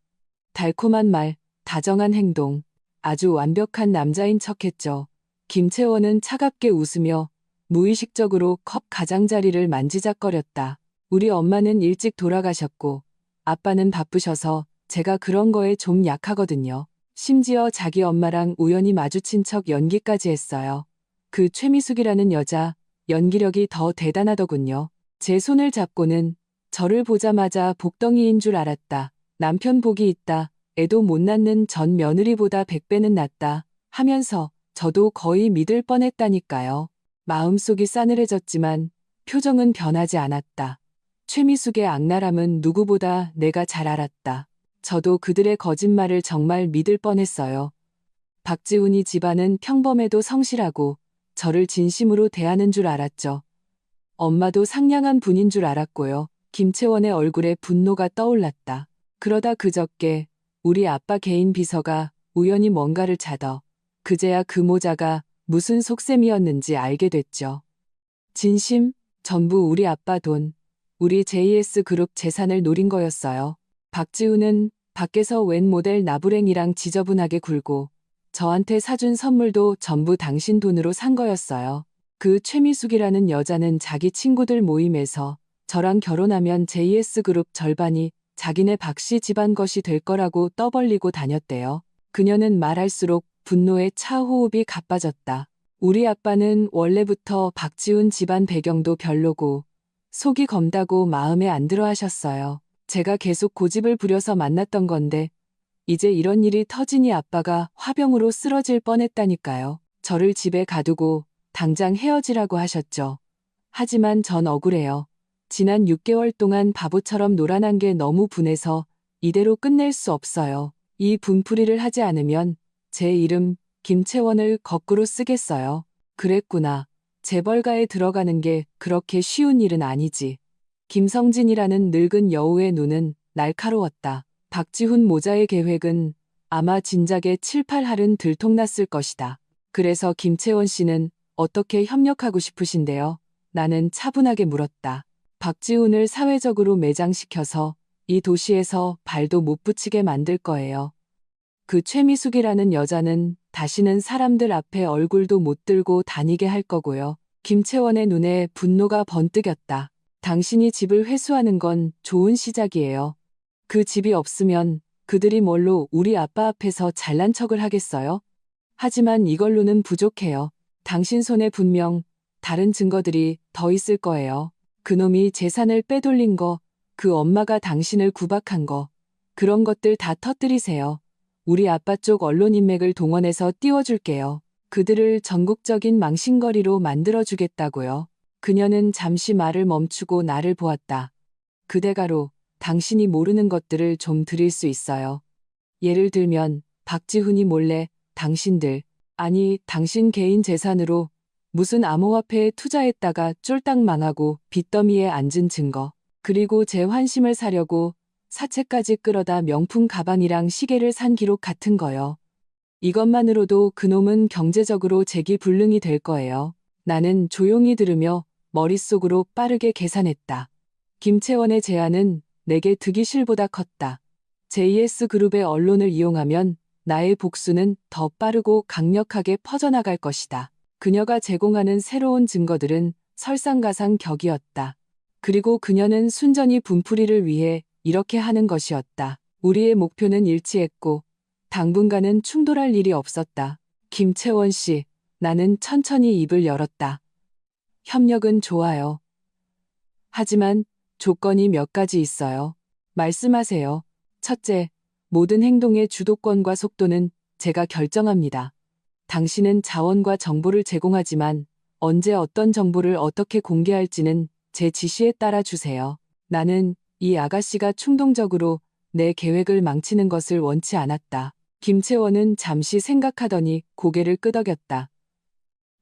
달콤한 말, 다정한 행동, 아주 완벽한 남자인 척했죠. 김채원은 차갑게 웃으며 무의식적으로 컵 가장자리를 만지작거렸다. 우리 엄마는 일찍 돌아가셨고 아빠는 바쁘셔서 제가 그런 거에 좀 약하거든요. 심지어 자기 엄마랑 우연히 마주친 척 연기까지 했어요. 그 최미숙이라는 여자, 연기력이 더 대단하더군요. 제 손을 잡고는 저를 보자마자 복덩이인 줄 알았다. 남편 복이 있다. 애도 못 낳는 전 며느리보다 100배는 낫다. 하면서 저도 거의 믿을 뻔했다니까요. 마음속이 싸늘해졌지만 표정은 변하지 않았다. 최미숙의 악랄함은 누구보다 내가 잘 알았다. 저도 그들의 거짓말을 정말 믿을 뻔했어요. 박지훈이 집안은 평범해도 성실하고 저를 진심으로 대하는 줄 알았죠. 엄마도 상냥한 분인 줄 알았고요. 김채원의 얼굴에 분노가 떠올랐다. 그러다 그저께 우리 아빠 개인 비서가 우연히 뭔가를 찾아 그제야 그 모자가 무슨 속셈이었는지 알게 됐죠. 진심, 전부 우리 아빠 돈, 우리 JS그룹 재산을 노린 거였어요. 박지훈은 밖에서 웬 모델 나부랭이랑 지저분하게 굴고 저한테 사준 선물도 전부 당신 돈으로 산 거였어요. 그 최미숙이라는 여자는 자기 친구들 모임에서 저랑 결혼하면 JS그룹 절반이 자기네 박씨 집안 것이 될 거라고 떠벌리고 다녔대요. 그녀는 말할수록 분노에 차호흡이 가빠졌다. 우리 아빠는 원래부터 박지훈 집안 배경도 별로고 속이 검다고 마음에 안 들어 하셨어요. 제가 계속 고집을 부려서 만났던 건데 이제 이런 일이 터지니 아빠가 화병으로 쓰러질 뻔했다니까요. 저를 집에 가두고 당장 헤어지라고 하셨죠. 하지만 전 억울해요. 지난 6개월 동안 바보처럼 놀아난 게 너무 분해서 이대로 끝낼 수 없어요. 이 분풀이를 하지 않으면 제 이름 김채원을 거꾸로 쓰겠어요. 그랬구나. 재벌가에 들어가는 게 그렇게 쉬운 일은 아니지. 김성진이라는 늙은 여우의 눈은 날카로웠다. 박지훈 모자의 계획은 아마 진작에 7, 8할은 들통났을 것이다. 그래서 김채원 씨는 어떻게 협력하고 싶으신데요? 나는 차분하게 물었다. 박지훈을 사회적으로 매장시켜서 이 도시에서 발도 못 붙이게 만들 거예요. 그 최미숙이라는 여자는 다시는 사람들 앞에 얼굴도 못 들고 다니게 할 거고요. 김채원의 눈에 분노가 번뜩였다. 당신이 집을 회수하는 건 좋은 시작이에요. 그 집이 없으면 그들이 뭘로 우리 아빠 앞에서 잘난 척을 하겠어요? 하지만 이걸로는 부족해요. 당신 손에 분명 다른 증거들이 더 있을 거예요. 그놈이 재산을 빼돌린 거, 그 엄마가 당신을 구박한 거, 그런 것들 다 터뜨리세요. 우리 아빠 쪽 언론 인맥을 동원해서 띄워줄게요. 그들을 전국적인 망신거리로 만들어주겠다고요. 그녀는 잠시 말을 멈추고 나를 보았다. 그 대가로 당신이 모르는 것들을 좀 드릴 수 있어요. 예를 들면 박지훈이 몰래 당신들, 아니 당신 개인 재산으로 무슨 암호화폐에 투자했다가 쫄딱 망하고 빚더미에 앉은 증거, 그리고 제 환심을 사려고 사채까지 끌어다 명품 가방이랑 시계를 산 기록 같은 거요. 이것만으로도 그놈은 경제적으로 재기불능이 될 거예요. 나는 조용히 들으며 머릿속으로 빠르게 계산했다. 김채원의 제안은 내게 득이 실보다 컸다. JS그룹의 언론을 이용하면 나의 복수는 더 빠르고 강력하게 퍼져나갈 것이다. 그녀가 제공하는 새로운 증거들은 설상가상 격이었다. 그리고 그녀는 순전히 분풀이를 위해 이렇게 하는 것이었다. 우리의 목표는 일치했고 당분간은 충돌할 일이 없었다. 김채원 씨, 나는 천천히 입을 열었다. 협력은 좋아요. 하지만 조건이 몇 가지 있어요. 말씀하세요. 첫째, 모든 행동의 주도권과 속도는 제가 결정합니다. 당신은 자원과 정보를 제공하지만 언제 어떤 정보를 어떻게 공개할지는 제 지시에 따라 주세요. 나는 이 아가씨가 충동적으로 내 계획을 망치는 것을 원치 않았다. 김채원은 잠시 생각하더니 고개를 끄덕였다.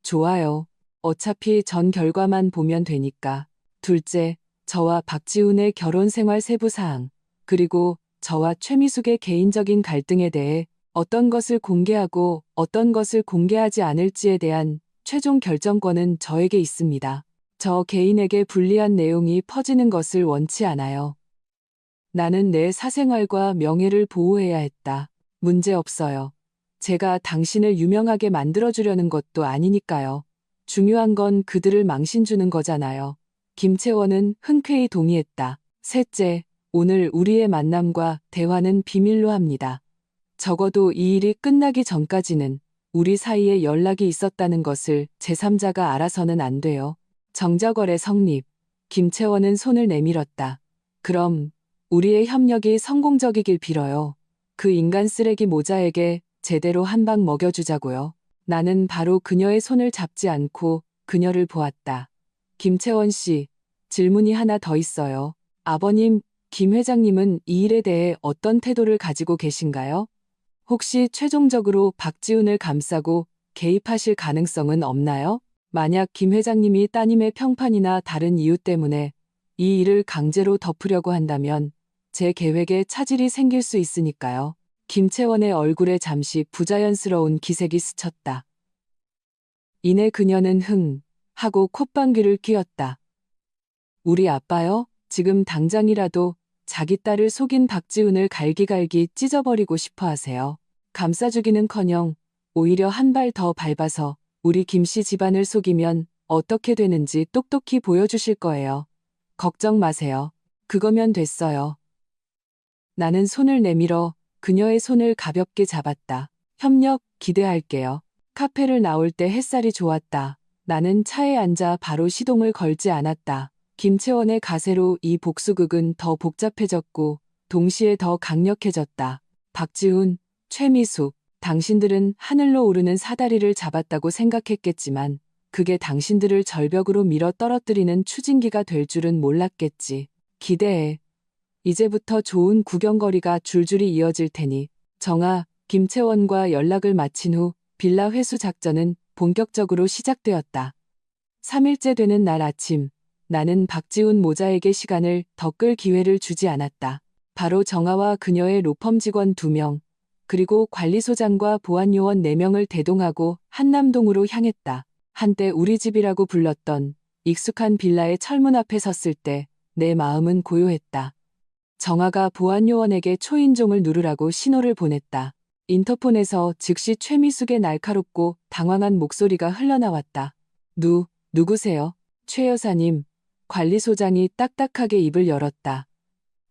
좋아요. 어차피 전 결과만 보면 되니까. 둘째, 저와 박지훈의 결혼 생활 세부 사항, 그리고 저와 최미숙의 개인적인 갈등에 대해 어떤 것을 공개하고 어떤 것을 공개하지 않을지에 대한 최종 결정권은 저에게 있습니다. 저 개인에게 불리한 내용이 퍼지는 것을 원치 않아요. 나는 내 사생활과 명예를 보호해야 했다. 문제 없어요. 제가 당신을 유명하게 만들어주려는 것도 아니니까요. 중요한 건 그들을 망신 주는 거잖아요. 김채원은 흔쾌히 동의했다. 셋째, 오늘 우리의 만남과 대화는 비밀로 합니다. 적어도 이 일이 끝나기 전까지는 우리 사이에 연락이 있었다는 것을 제3자가 알아서는 안 돼요. 정자거래 성립. 김채원은 손을 내밀었다. 그럼 우리의 협력이 성공적이길 빌어요. 그 인간 쓰레기 모자에게 제대로 한 방 먹여주자고요. 나는 바로 그녀의 손을 잡지 않고 그녀를 보았다. 김채원 씨, 질문이 하나 더 있어요. 아버님, 김 회장님은 이 일에 대해 어떤 태도를 가지고 계신가요? 혹시 최종적으로 박지훈을 감싸고 개입하실 가능성은 없나요? 만약 김 회장님이 따님의 평판이나 다른 이유 때문에 이 일을 강제로 덮으려고 한다면 제 계획에 차질이 생길 수 있으니까요. 김채원의 얼굴에 잠시 부자연스러운 기색이 스쳤다. 이내 그녀는 흥 하고 콧방귀를 뀌었다. 우리 아빠요? 지금 당장이라도 자기 딸을 속인 박지훈을 갈기갈기 찢어버리고 싶어 하세요. 감싸주기는커녕 오히려 한 발 더 밟아서 우리 김씨 집안을 속이면 어떻게 되는지 똑똑히 보여주실 거예요. 걱정 마세요. 그거면 됐어요. 나는 손을 내밀어 그녀의 손을 가볍게 잡았다. 협력 기대할게요. 카페를 나올 때 햇살이 좋았다. 나는 차에 앉아 바로 시동을 걸지 않았다. 김채원의 가세로 이 복수극은 더 복잡해졌고 동시에 더 강력해졌다. 박지훈, 최미숙, 당신들은 하늘로 오르는 사다리를 잡았다고 생각했겠지만 그게 당신들을 절벽으로 밀어 떨어뜨리는 추진기가 될 줄은 몰랐겠지. 기대해. 이제부터 좋은 구경거리가 줄줄이 이어질 테니 정아, 김채원과 연락을 마친 후 빌라 회수 작전은 본격적으로 시작되었다. 3일째 되는 날 아침, 나는 박지훈 모자에게 시간을 더 끌 기회를 주지 않았다. 바로 정아와 그녀의 로펌 직원 2명, 그리고 관리소장과 보안요원 4명을 대동하고 한남동으로 향했다. 한때 우리 집이라고 불렀던 익숙한 빌라의 철문 앞에 섰을 때 내 마음은 고요했다. 정아가 보안요원에게 초인종을 누르라고 신호를 보냈다. 인터폰에서 즉시 최미숙의 날카롭고 당황한 목소리가 흘러나왔다. 누구세요? 최 여사님. 관리소장이 딱딱하게 입을 열었다.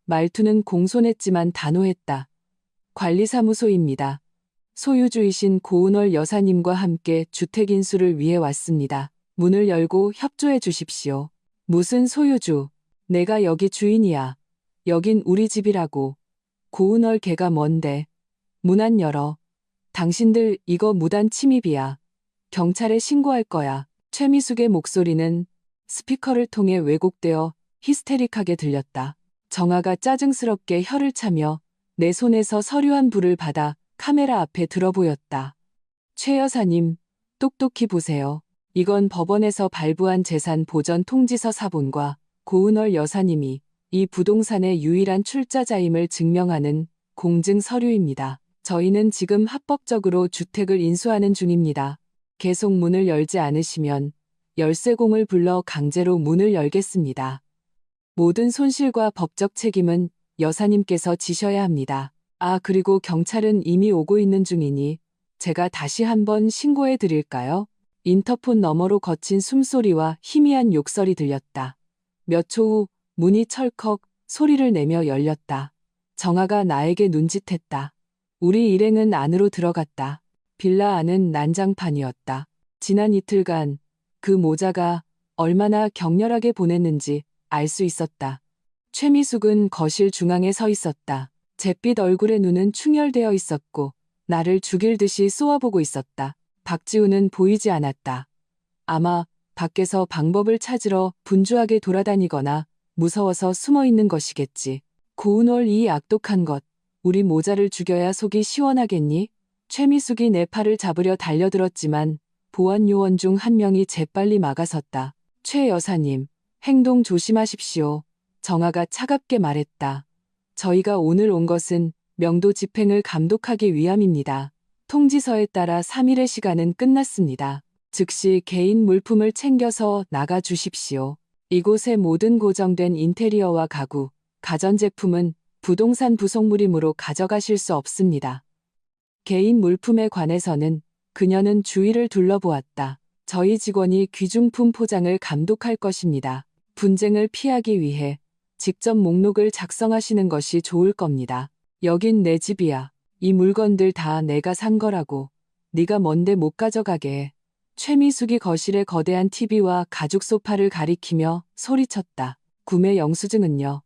말투는 공손했지만 단호했다. 관리사무소입니다. 소유주이신 고은월 여사님과 함께 주택 인수를 위해 왔습니다. 문을 열고 협조해 주십시오. 무슨 소유주? 내가 여기 주인이야. 여긴 우리 집이라고. 고은월 걔가 뭔데? 문 안 열어. 당신들 이거 무단 침입이야. 경찰에 신고할 거야. 최미숙의 목소리는 스피커를 통해 왜곡되어 히스테릭하게 들렸다. 정아가 짜증스럽게 혀를 차며 내 손에서 서류 한 부를 받아 카메라 앞에 들어보였다. 최 여사님, 똑똑히 보세요. 이건 법원에서 발부한 재산 보전 통지서 사본과 고은월 여사님이 이 부동산의 유일한 출자자임을 증명하는 공증 서류입니다. 저희는 지금 합법적으로 주택을 인수하는 중입니다. 계속 문을 열지 않으시면 열쇠공을 불러 강제로 문을 열겠습니다. 모든 손실과 법적 책임은 여사님께서 지셔야 합니다. 아, 그리고 경찰은 이미 오고 있는 중이니 제가 다시 한번 신고해 드릴까요? 인터폰 너머로 거친 숨소리와 희미한 욕설이 들렸다. 몇 초 후 문이 철컥 소리를 내며 열렸다. 정아가 나에게 눈짓했다. 우리 일행은 안으로 들어갔다. 빌라 안은 난장판이었다. 지난 이틀간 그 모자가 얼마나 격렬하게 보냈는지 알 수 있었다. 최미숙은 거실 중앙에 서 있었다. 잿빛 얼굴의 눈은 충혈되어 있었고 나를 죽일 듯이 쏘아보고 있었다. 박지훈은 보이지 않았다. 아마 밖에서 방법을 찾으러 분주하게 돌아다니거나 무서워서 숨어 있는 것이겠지. 고은월 이 악독한 것. 우리 모자를 죽여야 속이 시원하겠니? 최미숙이 내 팔을 잡으려 달려들었지만 보안 요원 중 한 명이 재빨리 막아섰다. 최 여사님, 행동 조심하십시오. 정아가 차갑게 말했다. 저희가 오늘 온 것은 명도 집행을 감독하기 위함입니다. 통지서에 따라 3일의 시간은 끝났습니다. 즉시 개인 물품을 챙겨서 나가 주십시오. 이곳의 모든 고정된 인테리어와 가구, 가전제품은 부동산 부속물이므로 가져가실 수 없습니다. 개인 물품에 관해서는 그녀는 주위를 둘러보았다. 저희 직원이 귀중품 포장을 감독할 것입니다. 분쟁을 피하기 위해 직접 목록을 작성하시는 것이 좋을 겁니다. 여긴 내 집이야. 이 물건들 다 내가 산 거라고. 네가 뭔데 못 가져가게 해. 최미숙이 거실의 거대한 TV와 가죽 소파를 가리키며 소리쳤다. 구매 영수증은요?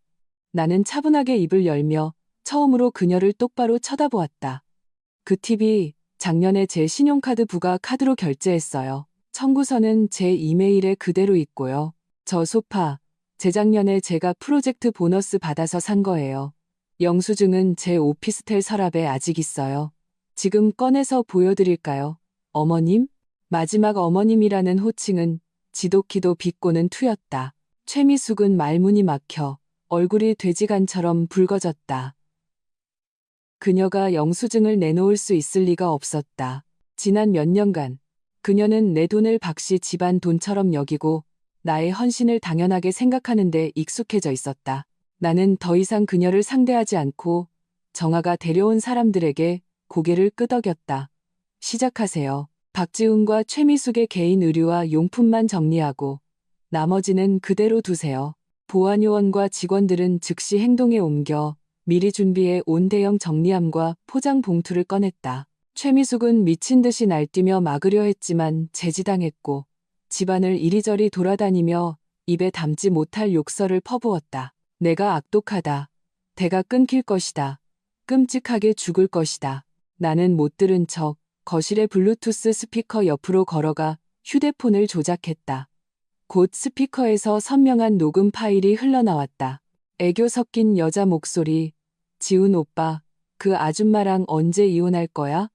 나는 차분하게 입을 열며 처음으로 그녀를 똑바로 쳐다보았다. 그 TV, 작년에 제 신용카드 부가 카드로 결제했어요. 청구서는 제 이메일에 그대로 있고요. 저 소파, 재작년에 제가 프로젝트 보너스 받아서 산 거예요. 영수증은 제 오피스텔 서랍에 아직 있어요. 지금 꺼내서 보여드릴까요? 어머님? 마지막 어머님이라는 호칭은 지독히도 비꼬는 투였다. 최미숙은 말문이 막혀 얼굴이 돼지간처럼 붉어졌다. 그녀가 영수증을 내놓을 수 있을 리가 없었다. 지난 몇 년간 그녀는 내 돈을 박씨 집안 돈처럼 여기고 나의 헌신을 당연하게 생각하는 데 익숙해져 있었다. 나는 더 이상 그녀를 상대하지 않고 정아가 데려온 사람들에게 고개를 끄덕였다. 시작하세요. 박지훈과 최미숙의 개인 의류와 용품만 정리하고 나머지는 그대로 두세요. 보안요원과 직원들은 즉시 행동에 옮겨 미리 준비해 온 대형 정리함과 포장 봉투를 꺼냈다. 최미숙은 미친 듯이 날뛰며 막으려 했지만 제지당했고 집안을 이리저리 돌아다니며 입에 담지 못할 욕설을 퍼부었다. 내가 악독하다. 대가 끊길 것이다. 끔찍하게 죽을 것이다. 나는 못 들은 척 거실의 블루투스 스피커 옆으로 걸어가 휴대폰을 조작했다. 곧 스피커에서 선명한 녹음 파일이 흘러나왔다. 애교 섞인 여자 목소리. 지훈 오빠, 그 아줌마랑 언제 이혼할 거야?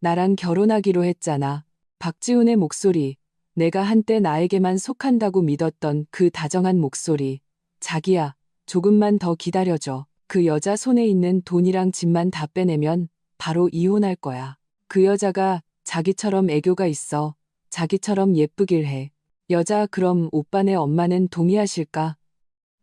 나랑 결혼하기로 했잖아. 박지훈의 목소리. 내가 한때 나에게만 속한다고 믿었던 그 다정한 목소리. 자기야, 조금만 더 기다려줘. 그 여자 손에 있는 돈이랑 집만 다 빼내면 바로 이혼할 거야. 그 여자가 자기처럼 애교가 있어. 자기처럼 예쁘길 해. 여자, 그럼 오빠네 엄마는 동의하실까?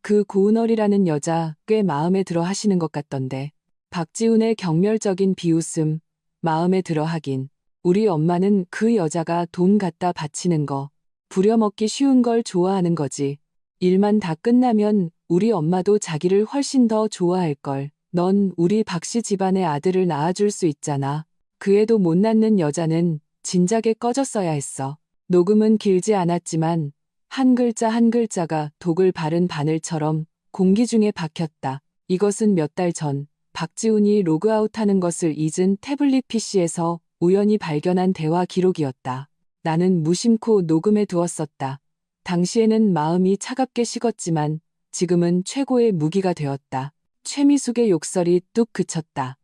그 고은월이라는 여자 꽤 마음에 들어 하시는 것 같던데. 박지훈의 경멸적인 비웃음. 마음에 들어 하긴. 우리 엄마는 그 여자가 돈 갖다 바치는 거, 부려먹기 쉬운 걸 좋아하는 거지. 일만 다 끝나면 우리 엄마도 자기를 훨씬 더 좋아할걸. 넌 우리 박씨 집안의 아들을 낳아줄 수 있잖아. 그 애도 못 낳는 여자는 진작에 꺼졌어야 했어. 녹음은 길지 않았지만 한 글자 한 글자가 독을 바른 바늘처럼 공기 중에 박혔다. 이것은 몇 달 전 박지훈이 로그아웃하는 것을 잊은 태블릿 PC에서 우연히 발견한 대화 기록이었다. 나는 무심코 녹음해 두었었다. 당시에는 마음이 차갑게 식었지만 지금은 최고의 무기가 되었다. 최미숙의 욕설이 뚝 그쳤다.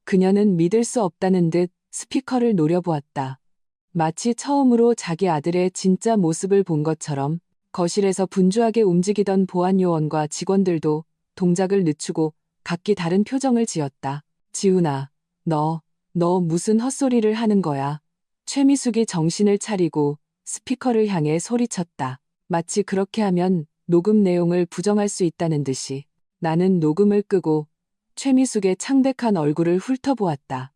그녀는 믿을 수 없다는 듯 스피커를 노려보았다. 마치 처음으로 자기 아들의 진짜 모습을 본 것처럼. 거실에서 분주하게 움직이던 보안요원과 직원들도 동작을 늦추고 각기 다른 표정을 지었다. 지훈아, 너 무슨 헛소리를 하는 거야? 최미숙이 정신을 차리고 스피커를 향해 소리쳤다. 마치 그렇게 하면 녹음 내용을 부정할 수 있다는 듯이. 나는 녹음을 끄고 최미숙의 창백한 얼굴을 훑어보았다.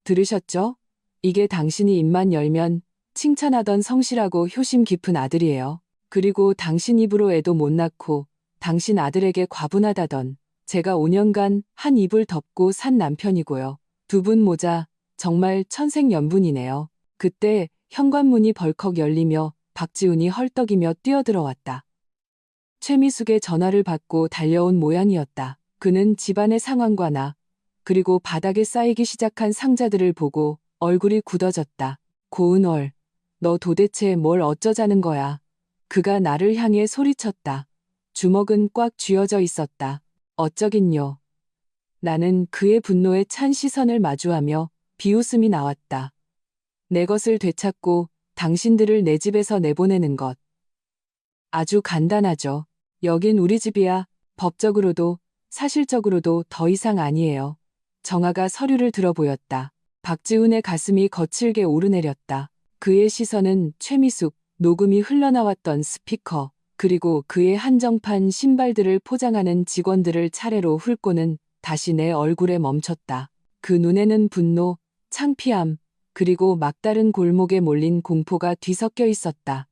들으셨죠? 이게 당신이 입만 열면 칭찬하던 성실하고 효심 깊은 아들이에요. 그리고 당신 입으로 애도 못 낳고 당신 아들에게 과분하다던 제가 5년간 한 입을 덮고 산 남편이고요. 두 분 모자 정말 천생연분이네요. 그때 현관문이 벌컥 열리며 박지훈이 헐떡이며 뛰어들어왔다. 최미숙의 전화를 받고 달려온 모양이었다. 그는 집안의 상황과 나, 그리고 바닥에 쌓이기 시작한 상자들을 보고 얼굴이 굳어졌다. 고은월, 너 도대체 뭘 어쩌자는 거야? 그가 나를 향해 소리쳤다. 주먹은 꽉 쥐어져 있었다. 어쩌긴요. 나는 그의 분노에 찬 시선을 마주하며 비웃음이 나왔다. 내 것을 되찾고 당신들을 내 집에서 내보내는 것. 아주 간단하죠. 여긴 우리 집이야. 법적으로도 사실적으로도 더 이상 아니에요. 정아가 서류를 들어 보였다. 박지훈의 가슴이 거칠게 오르내렸다. 그의 시선은 최미숙, 녹음이 흘러나왔던 스피커, 그리고 그의 한정판 신발들을 포장하는 직원들을 차례로 훑고는 다시 내 얼굴에 멈췄다. 그 눈에는 분노, 창피함, 그리고 막다른 골목에 몰린 공포가 뒤섞여 있었다.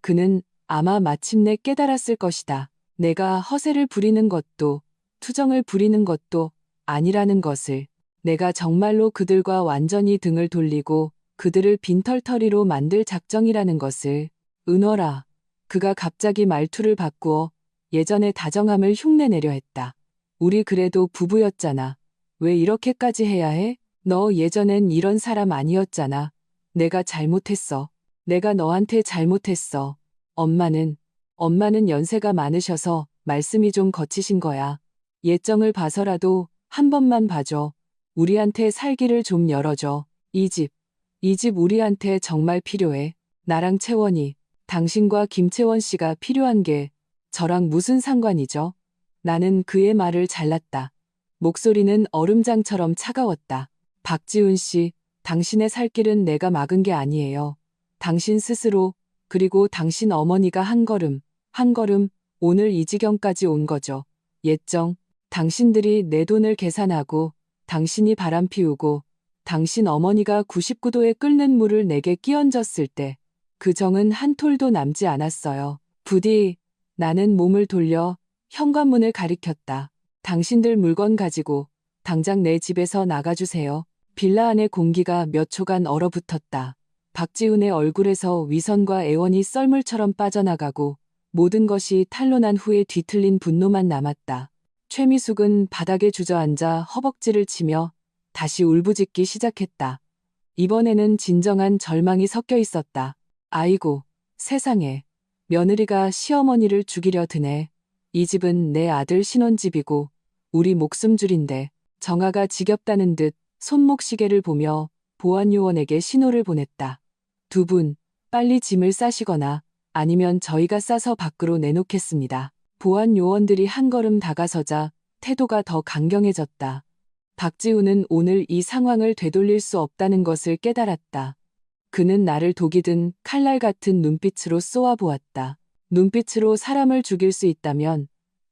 그는 아마 마침내 깨달았을 것이다. 내가 허세를 부리는 것도, 투정을 부리는 것도 아니라는 것을. 내가 정말로 그들과 완전히 등을 돌리고 그들을 빈털터리로 만들 작정이라는 것을. 은월아. 그가 갑자기 말투를 바꾸어 예전의 다정함을 흉내내려 했다. 우리 그래도 부부였잖아. 왜 이렇게까지 해야 해? 너 예전엔 이런 사람 아니었잖아. 내가 잘못했어. 내가 너한테 잘못했어. 엄마는 연세가 많으셔서 말씀이 좀 거치신 거야. 예정을 봐서라도 한 번만 봐줘. 우리한테 살기를 좀 열어줘. 이 집 우리한테 정말 필요해. 나랑 채원이, 당신과 김채원 씨가 필요한 게 저랑 무슨 상관이죠? 나는 그의 말을 잘랐다. 목소리는 얼음장처럼 차가웠다. 박지훈 씨, 당신의 살 길은 내가 막은 게 아니에요. 당신 스스로, 그리고 당신 어머니가 한 걸음, 한 걸음 오늘 이 지경까지 온 거죠. 예정, 당신들이 내 돈을 계산하고, 당신이 바람 피우고, 당신 어머니가 99도에 끓는 물을 내게 끼얹었을 때, 그 정은 한 톨도 남지 않았어요. 부디 나는 몸을 돌려 현관문을 가리켰다. 당신들 물건 가지고 당장 내 집에서 나가주세요. 빌라 안의 공기가 몇 초간 얼어붙었다. 박지훈의 얼굴에서 위선과 애원이 썰물처럼 빠져나가고 모든 것이 탄로난 후에 뒤틀린 분노만 남았다. 최미숙은 바닥에 주저앉아 허벅지를 치며 다시 울부짖기 시작했다. 이번에는 진정한 절망이 섞여 있었다. 아이고, 세상에. 며느리가 시어머니를 죽이려 드네. 이 집은 내 아들 신혼집이고 우리 목숨줄인데. 정아가 지겹다는 듯 손목시계를 보며 보안요원에게 신호를 보냈다. 두 분, 빨리 짐을 싸시거나 아니면 저희가 싸서 밖으로 내놓겠습니다. 보안요원들이 한 걸음 다가서자 태도가 더 강경해졌다. 박지훈은 오늘 이 상황을 되돌릴 수 없다는 것을 깨달았다. 그는 나를 독이 든 칼날 같은 눈빛으로 쏘아보았다. 눈빛으로 사람을 죽일 수 있다면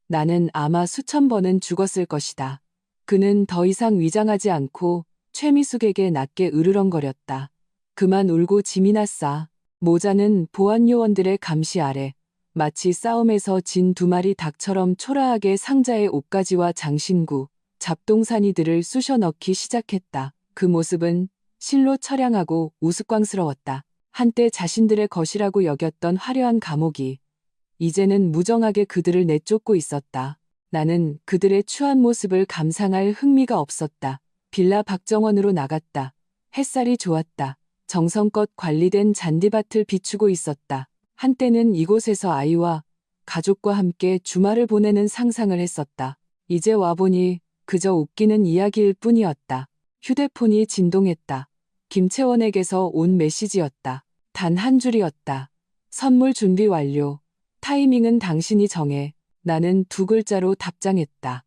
나는 아마 수천 번은 죽었을 것이다. 그는 더 이상 위장하지 않고 최미숙에게 낮게 으르렁거렸다. 그만 울고 짐이나 싸. 모자는 보안요원들의 감시 아래 마치 싸움에서 진 두 마리 닭처럼 초라하게 상자에 옷가지와 장신구, 잡동사니들을 쑤셔 넣기 시작했다. 그 모습은 실로 처량하고 우스꽝스러웠다. 한때 자신들의 것이라고 여겼던 화려한 감옥이 이제는 무정하게 그들을 내쫓고 있었다. 나는 그들의 추한 모습을 감상할 흥미가 없었다. 빌라 박정원으로 나갔다. 햇살이 좋았다. 정성껏 관리된 잔디밭을 비추고 있었다. 한때는 이곳에서 아이와 가족과 함께 주말을 보내는 상상을 했었다. 이제 와보니 그저 웃기는 이야기일 뿐이었다. 휴대폰이 진동했다. 김채원에게서 온 메시지였다. 단 한 줄이었다. 선물 준비 완료. 타이밍은 당신이 정해. 나는 두 글자로 답장했다.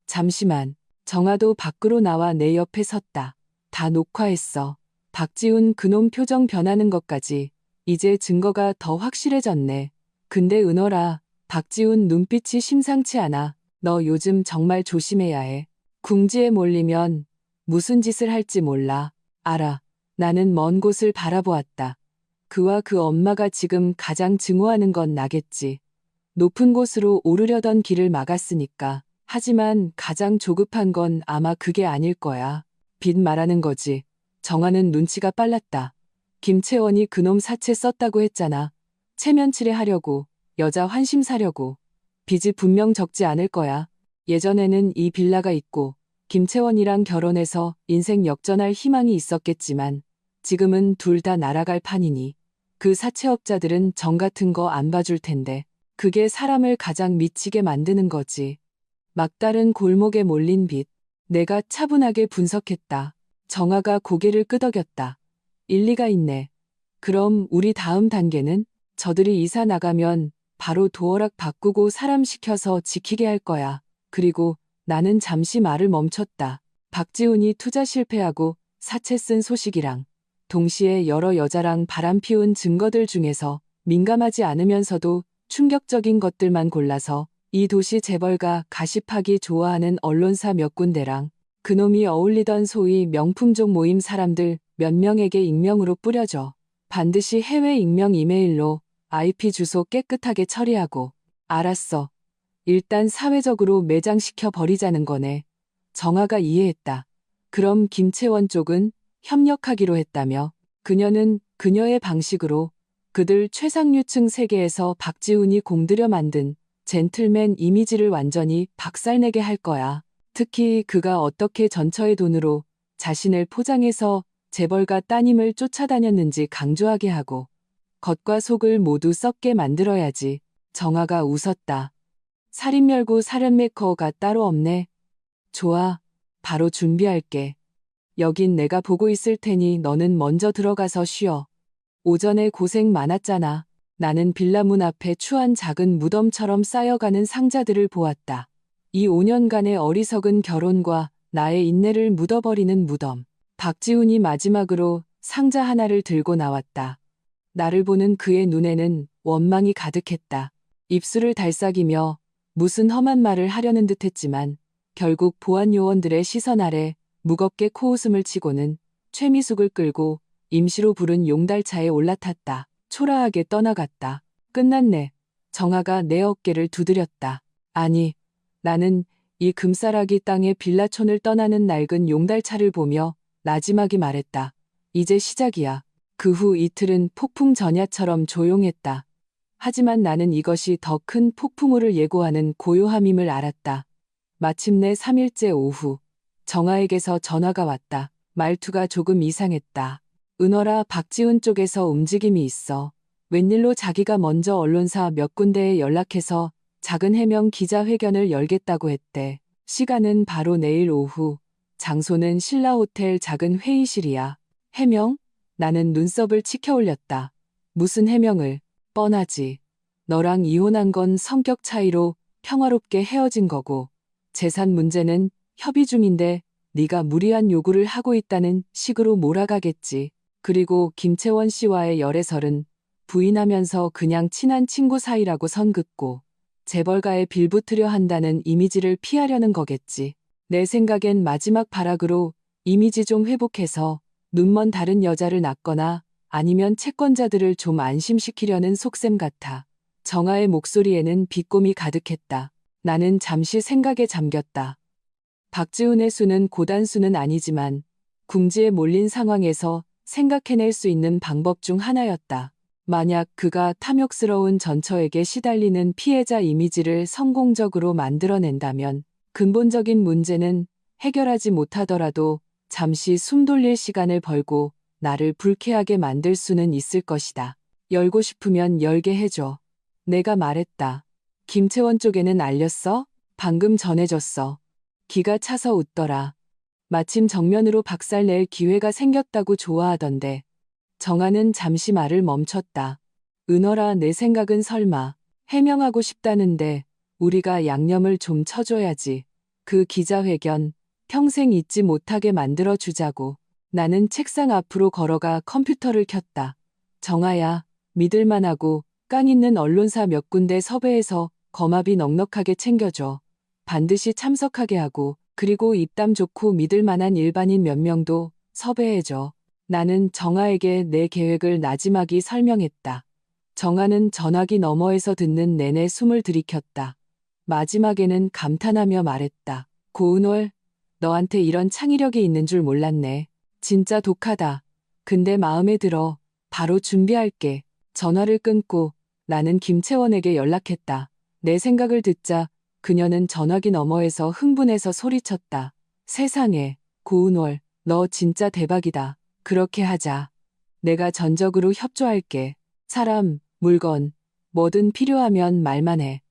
잠시만. 정아도 밖으로 나와 내 옆에 섰다. 다 녹화했어. 박지훈 그놈 표정 변하는 것까지. 이제 증거가 더 확실해졌네. 근데 은월아, 박지훈 눈빛이 심상치 않아. 너 요즘 정말 조심해야 해. 궁지에 몰리면 무슨 짓을 할지 몰라. 알아. 나는 먼 곳을 바라보았다. 그와 그 엄마가 지금 가장 증오하는 건 나겠지. 높은 곳으로 오르려던 길을 막았으니까. 하지만 가장 조급한 건 아마 그게 아닐 거야. 빚 말하는 거지. 정아는 눈치가 빨랐다. 김채원이 그놈 사채 썼다고 했잖아. 체면치레 하려고, 여자 환심 사려고. 빚이 분명 적지 않을 거야. 예전에는 이 빌라가 있고 김채원이랑 결혼해서 인생 역전할 희망이 있었겠지만 지금은 둘 다 날아갈 판이니 그 사채업자들은 정 같은 거 안 봐줄 텐데. 그게 사람을 가장 미치게 만드는 거지. 막다른 골목에 몰린 빛. 내가 차분하게 분석했다. 정아가 고개를 끄덕였다. 일리가 있네. 그럼 우리 다음 단계는? 저들이 이사 나가면 바로 도어락 바꾸고 사람 시켜서 지키게 할 거야. 그리고 나는 잠시 말을 멈췄다. 박지훈이 투자 실패하고 사채 쓴 소식이랑 동시에 여러 여자랑 바람 피운 증거들 중에서 민감하지 않으면서도 충격적인 것들만 골라서 이 도시 재벌가 가십하기 좋아하는 언론사 몇 군데랑 그놈이 어울리던 소위 명품족 모임 사람들 몇 명에게 익명으로 뿌려줘. 반드시 해외 익명 이메일로 IP 주소 깨끗하게 처리하고. 알았어. 일단 사회적으로 매장시켜 버리자는 거네. 정아가 이해했다. 그럼 김채원 쪽은 협력하기로 했다며. 그녀는 그녀의 방식으로 그들 최상류층 세계에서 박지훈이 공들여 만든 젠틀맨 이미지를 완전히 박살내게 할 거야. 특히 그가 어떻게 전처의 돈으로 자신을 포장해서 재벌가 따님을 쫓아다녔는지 강조하게 하고 겉과 속을 모두 썩게 만들어야지. 정아가 웃었다. 살인멸구 살연 메이커가 따로 없네. 좋아. 바로 준비할게. 여긴 내가 보고 있을 테니 너는 먼저 들어가서 쉬어. 오전에 고생 많았잖아. 나는 빌라 문 앞에 추한 작은 무덤처럼 쌓여가는 상자들을 보았다. 이 5년간의 어리석은 결혼과 나의 인내를 묻어버리는 무덤. 박지훈이 마지막으로 상자 하나를 들고 나왔다. 나를 보는 그의 눈에는 원망이 가득했다. 입술을 달싹이며 무슨 험한 말을 하려는 듯했지만 결국 보안 요원들의 시선 아래 무겁게 코웃음을 치고는 최미숙을 끌고 임시로 부른 용달차에 올라탔다. 초라하게 떠나갔다. 끝났네. 정아가 내 어깨를 두드렸다. 아니, 나는 이 금싸라기 땅의 빌라촌을 떠나는 낡은 용달차를 보며 나지막이 말했다. 이제 시작이야. 그 후 이틀은 폭풍 전야처럼 조용했다. 하지만 나는 이것이 더 큰 폭풍우를 예고하는 고요함임을 알았다. 마침내 3일째 오후, 정아에게서 전화가 왔다. 말투가 조금 이상했다. 은월아, 박지훈 쪽에서 움직임이 있어. 웬일로 자기가 먼저 언론사 몇 군데에 연락해서 작은 해명 기자회견을 열겠다고 했대. 시간은 바로 내일 오후. 장소는 신라호텔 작은 회의실이야. 해명? 나는 눈썹을 치켜 올렸다. 무슨 해명을? 뻔하지. 너랑 이혼한 건 성격 차이로 평화롭게 헤어진 거고 재산 문제는 협의 중인데 네가 무리한 요구를 하고 있다는 식으로 몰아가겠지. 그리고 김채원 씨와의 열애설은 부인하면서 그냥 친한 친구 사이라고 선긋고 재벌가에 빌붙으려 한다는 이미지를 피하려는 거겠지. 내 생각엔 마지막 발악으로 이미지 좀 회복해서 눈먼 다른 여자를 낳거나 아니면 채권자들을 좀 안심시키려는 속셈 같아. 정아의 목소리에는 비꼼이 가득했다. 나는 잠시 생각에 잠겼다. 박지훈의 수는 고단수는 아니지만 궁지에 몰린 상황에서 생각해낼 수 있는 방법 중 하나였다. 만약 그가 탐욕스러운 전처에게 시달리는 피해자 이미지를 성공적으로 만들어낸다면 근본적인 문제는 해결하지 못하더라도 잠시 숨 돌릴 시간을 벌고 나를 불쾌하게 만들 수는 있을 것이다. 열고 싶으면 열게 해줘. 내가 말했다. 김채원 쪽에는 알렸어? 방금 전해줬어. 기가 차서 웃더라. 마침 정면으로 박살낼 기회가 생겼다고 좋아하던데. 정아는 잠시 말을 멈췄다. 은월아, 내 생각은 설마 해명하고 싶다는데 우리가 양념을 좀 쳐줘야지. 그 기자회견 평생 잊지 못하게 만들어주자고. 나는 책상 앞으로 걸어가 컴퓨터를 켰다. 정아야, 믿을만하고 깡 있는 언론사 몇 군데 섭외해서 거마비 넉넉하게 챙겨줘. 반드시 참석하게 하고 그리고 입담 좋고 믿을만한 일반인 몇 명도 섭외해줘. 나는 정아에게 내 계획을 나지막이 설명했다. 정아는 전화기 너머에서 듣는 내내 숨을 들이켰다. 마지막에는 감탄하며 말했다. 고은월, 너한테 이런 창의력이 있는 줄 몰랐네. 진짜 독하다. 근데 마음에 들어. 바로 준비할게. 전화를 끊고 나는 김채원에게 연락했다. 내 생각을 듣자 그녀는 전화기 너머에서 흥분해서 소리쳤다. 세상에, 고은월, 너 진짜 대박이다. 그렇게 하자. 내가 전적으로 협조할게. 사람, 물건, 뭐든 필요하면 말만 해.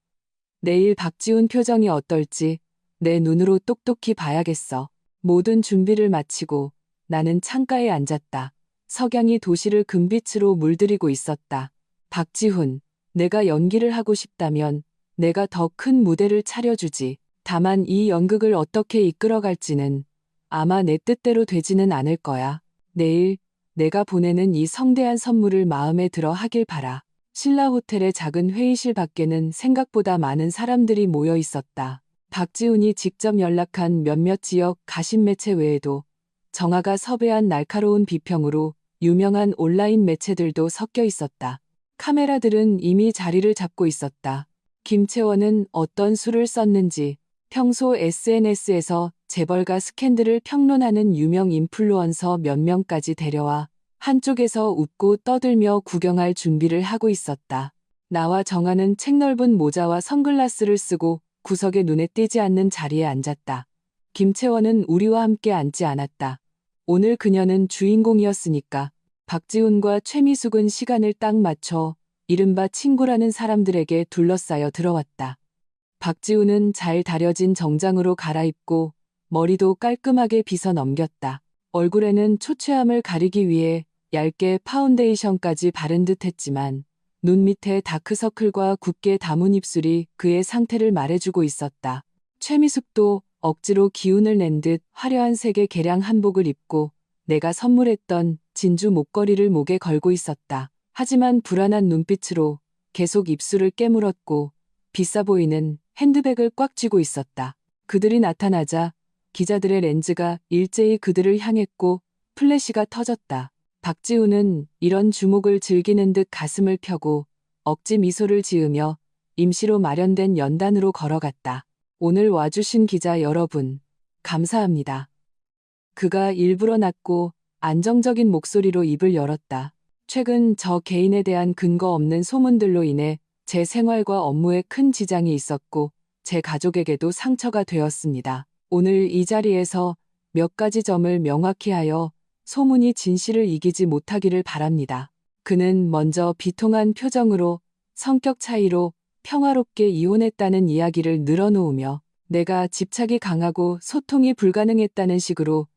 내일 박지훈 표정이 어떨지 내 눈으로 똑똑히 봐야겠어. 모든 준비를 마치고 나는 창가에 앉았다. 석양이 도시를 금빛으로 물들이고 있었다. 박지훈, 내가 연기를 하고 싶다면 내가 더 큰 무대를 차려주지. 다만 이 연극을 어떻게 이끌어갈지는 아마 내 뜻대로 되지는 않을 거야. 내일 내가 보내는 이 성대한 선물을 마음에 들어 하길 바라. 신라 호텔의 작은 회의실 밖에는 생각보다 많은 사람들이 모여 있었다. 박지훈이 직접 연락한 몇몇 지역 가신 매체 외에도 정아가 섭외한 날카로운 비평으로 유명한 온라인 매체들도 섞여 있었다. 카메라들은 이미 자리를 잡고 있었다. 김채원은 어떤 수를 썼는지, 평소 SNS에서 재벌가 스캔들을 평론하는 유명 인플루언서 몇 명까지 데려와 한쪽에서 웃고 떠들며 구경할 준비를 하고 있었다. 나와 정아는 책넓은 모자와 선글라스를 쓰고 구석에 눈에 띄지 않는 자리에 앉았다. 김채원은 우리와 함께 앉지 않았다. 오늘 그녀는 주인공이었으니까. 박지훈과 최미숙은 시간을 딱 맞춰 이른바 친구라는 사람들에게 둘러싸여 들어왔다. 박지훈은 잘 다려진 정장으로 갈아입고 머리도 깔끔하게 빗어 넘겼다. 얼굴에는 초췌함을 가리기 위해 얇게 파운데이션까지 바른 듯 했지만 눈 밑에 다크서클과 굳게 담은 입술이 그의 상태를 말해주고 있었다. 최미숙도 억지로 기운을 낸 듯 화려한 색의 개량 한복을 입고 내가 선물했던 진주 목걸이를 목에 걸고 있었다. 하지만 불안한 눈빛으로 계속 입술을 깨물었고 비싸 보이는 핸드백을 꽉 쥐고 있었다. 그들이 나타나자 기자들의 렌즈가 일제히 그들을 향했고 플래시가 터졌다. 박지훈은 이런 주목을 즐기는 듯 가슴을 펴고 억지 미소를 지으며 임시로 마련된 연단으로 걸어갔다. 오늘 와주신 기자 여러분, 감사합니다. 그가 일부러 낮고 안정적인 목소리로 입을 열었다. 최근 저 개인에 대한 근거 없는 소문들로 인해 제 생활과 업무에 큰 지장이 있었고 제 가족에게도 상처가 되었습니다. 오늘 이 자리에서 몇 가지 점을 명확히 하여 소문이 진실을 이기지 못하기를 바랍니다. 그는 먼저 비통한 표정으로 성격 차이로 평화롭게 이혼했다는 이야기를 늘어놓으며 내가 집착이 강하고 소통이 불가능했다는 식으로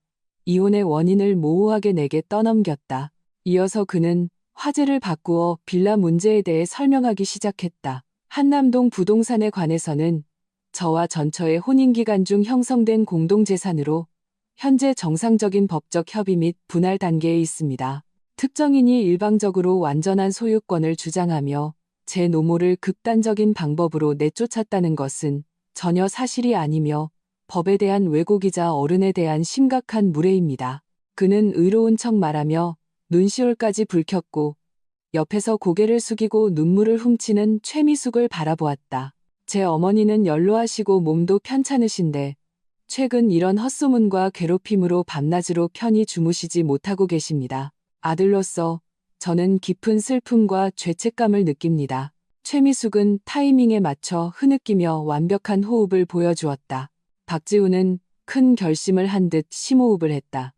이혼의 원인을 모호하게 내게 떠넘겼다. 이어서 그는 화제를 바꾸어 빌라 문제에 대해 설명하기 시작했다. 한남동 부동산에 관해서는 저와 전처의 혼인기간 중 형성된 공동재산으로 현재 정상적인 법적 협의 및 분할 단계에 있습니다. 특정인이 일방적으로 완전한 소유권을 주장하며 제 노모를 극단적인 방법으로 내쫓았다는 것은 전혀 사실이 아니며 법에 대한 왜곡이자 어른에 대한 심각한 무례입니다. 그는 의로운 척 말하며 눈시울까지 붉혔고 옆에서 고개를 숙이고 눈물을 훔치는 최미숙을 바라보았다. 제 어머니는 연로하시고 몸도 편찮으신데 최근 이런 헛소문과 괴롭힘으로 밤낮으로 편히 주무시지 못하고 계십니다. 아들로서 저는 깊은 슬픔과 죄책감을 느낍니다. 최미숙은 타이밍에 맞춰 흐느끼며 완벽한 호흡을 보여주었다. 박지훈은 큰 결심을 한 듯 심호흡을 했다.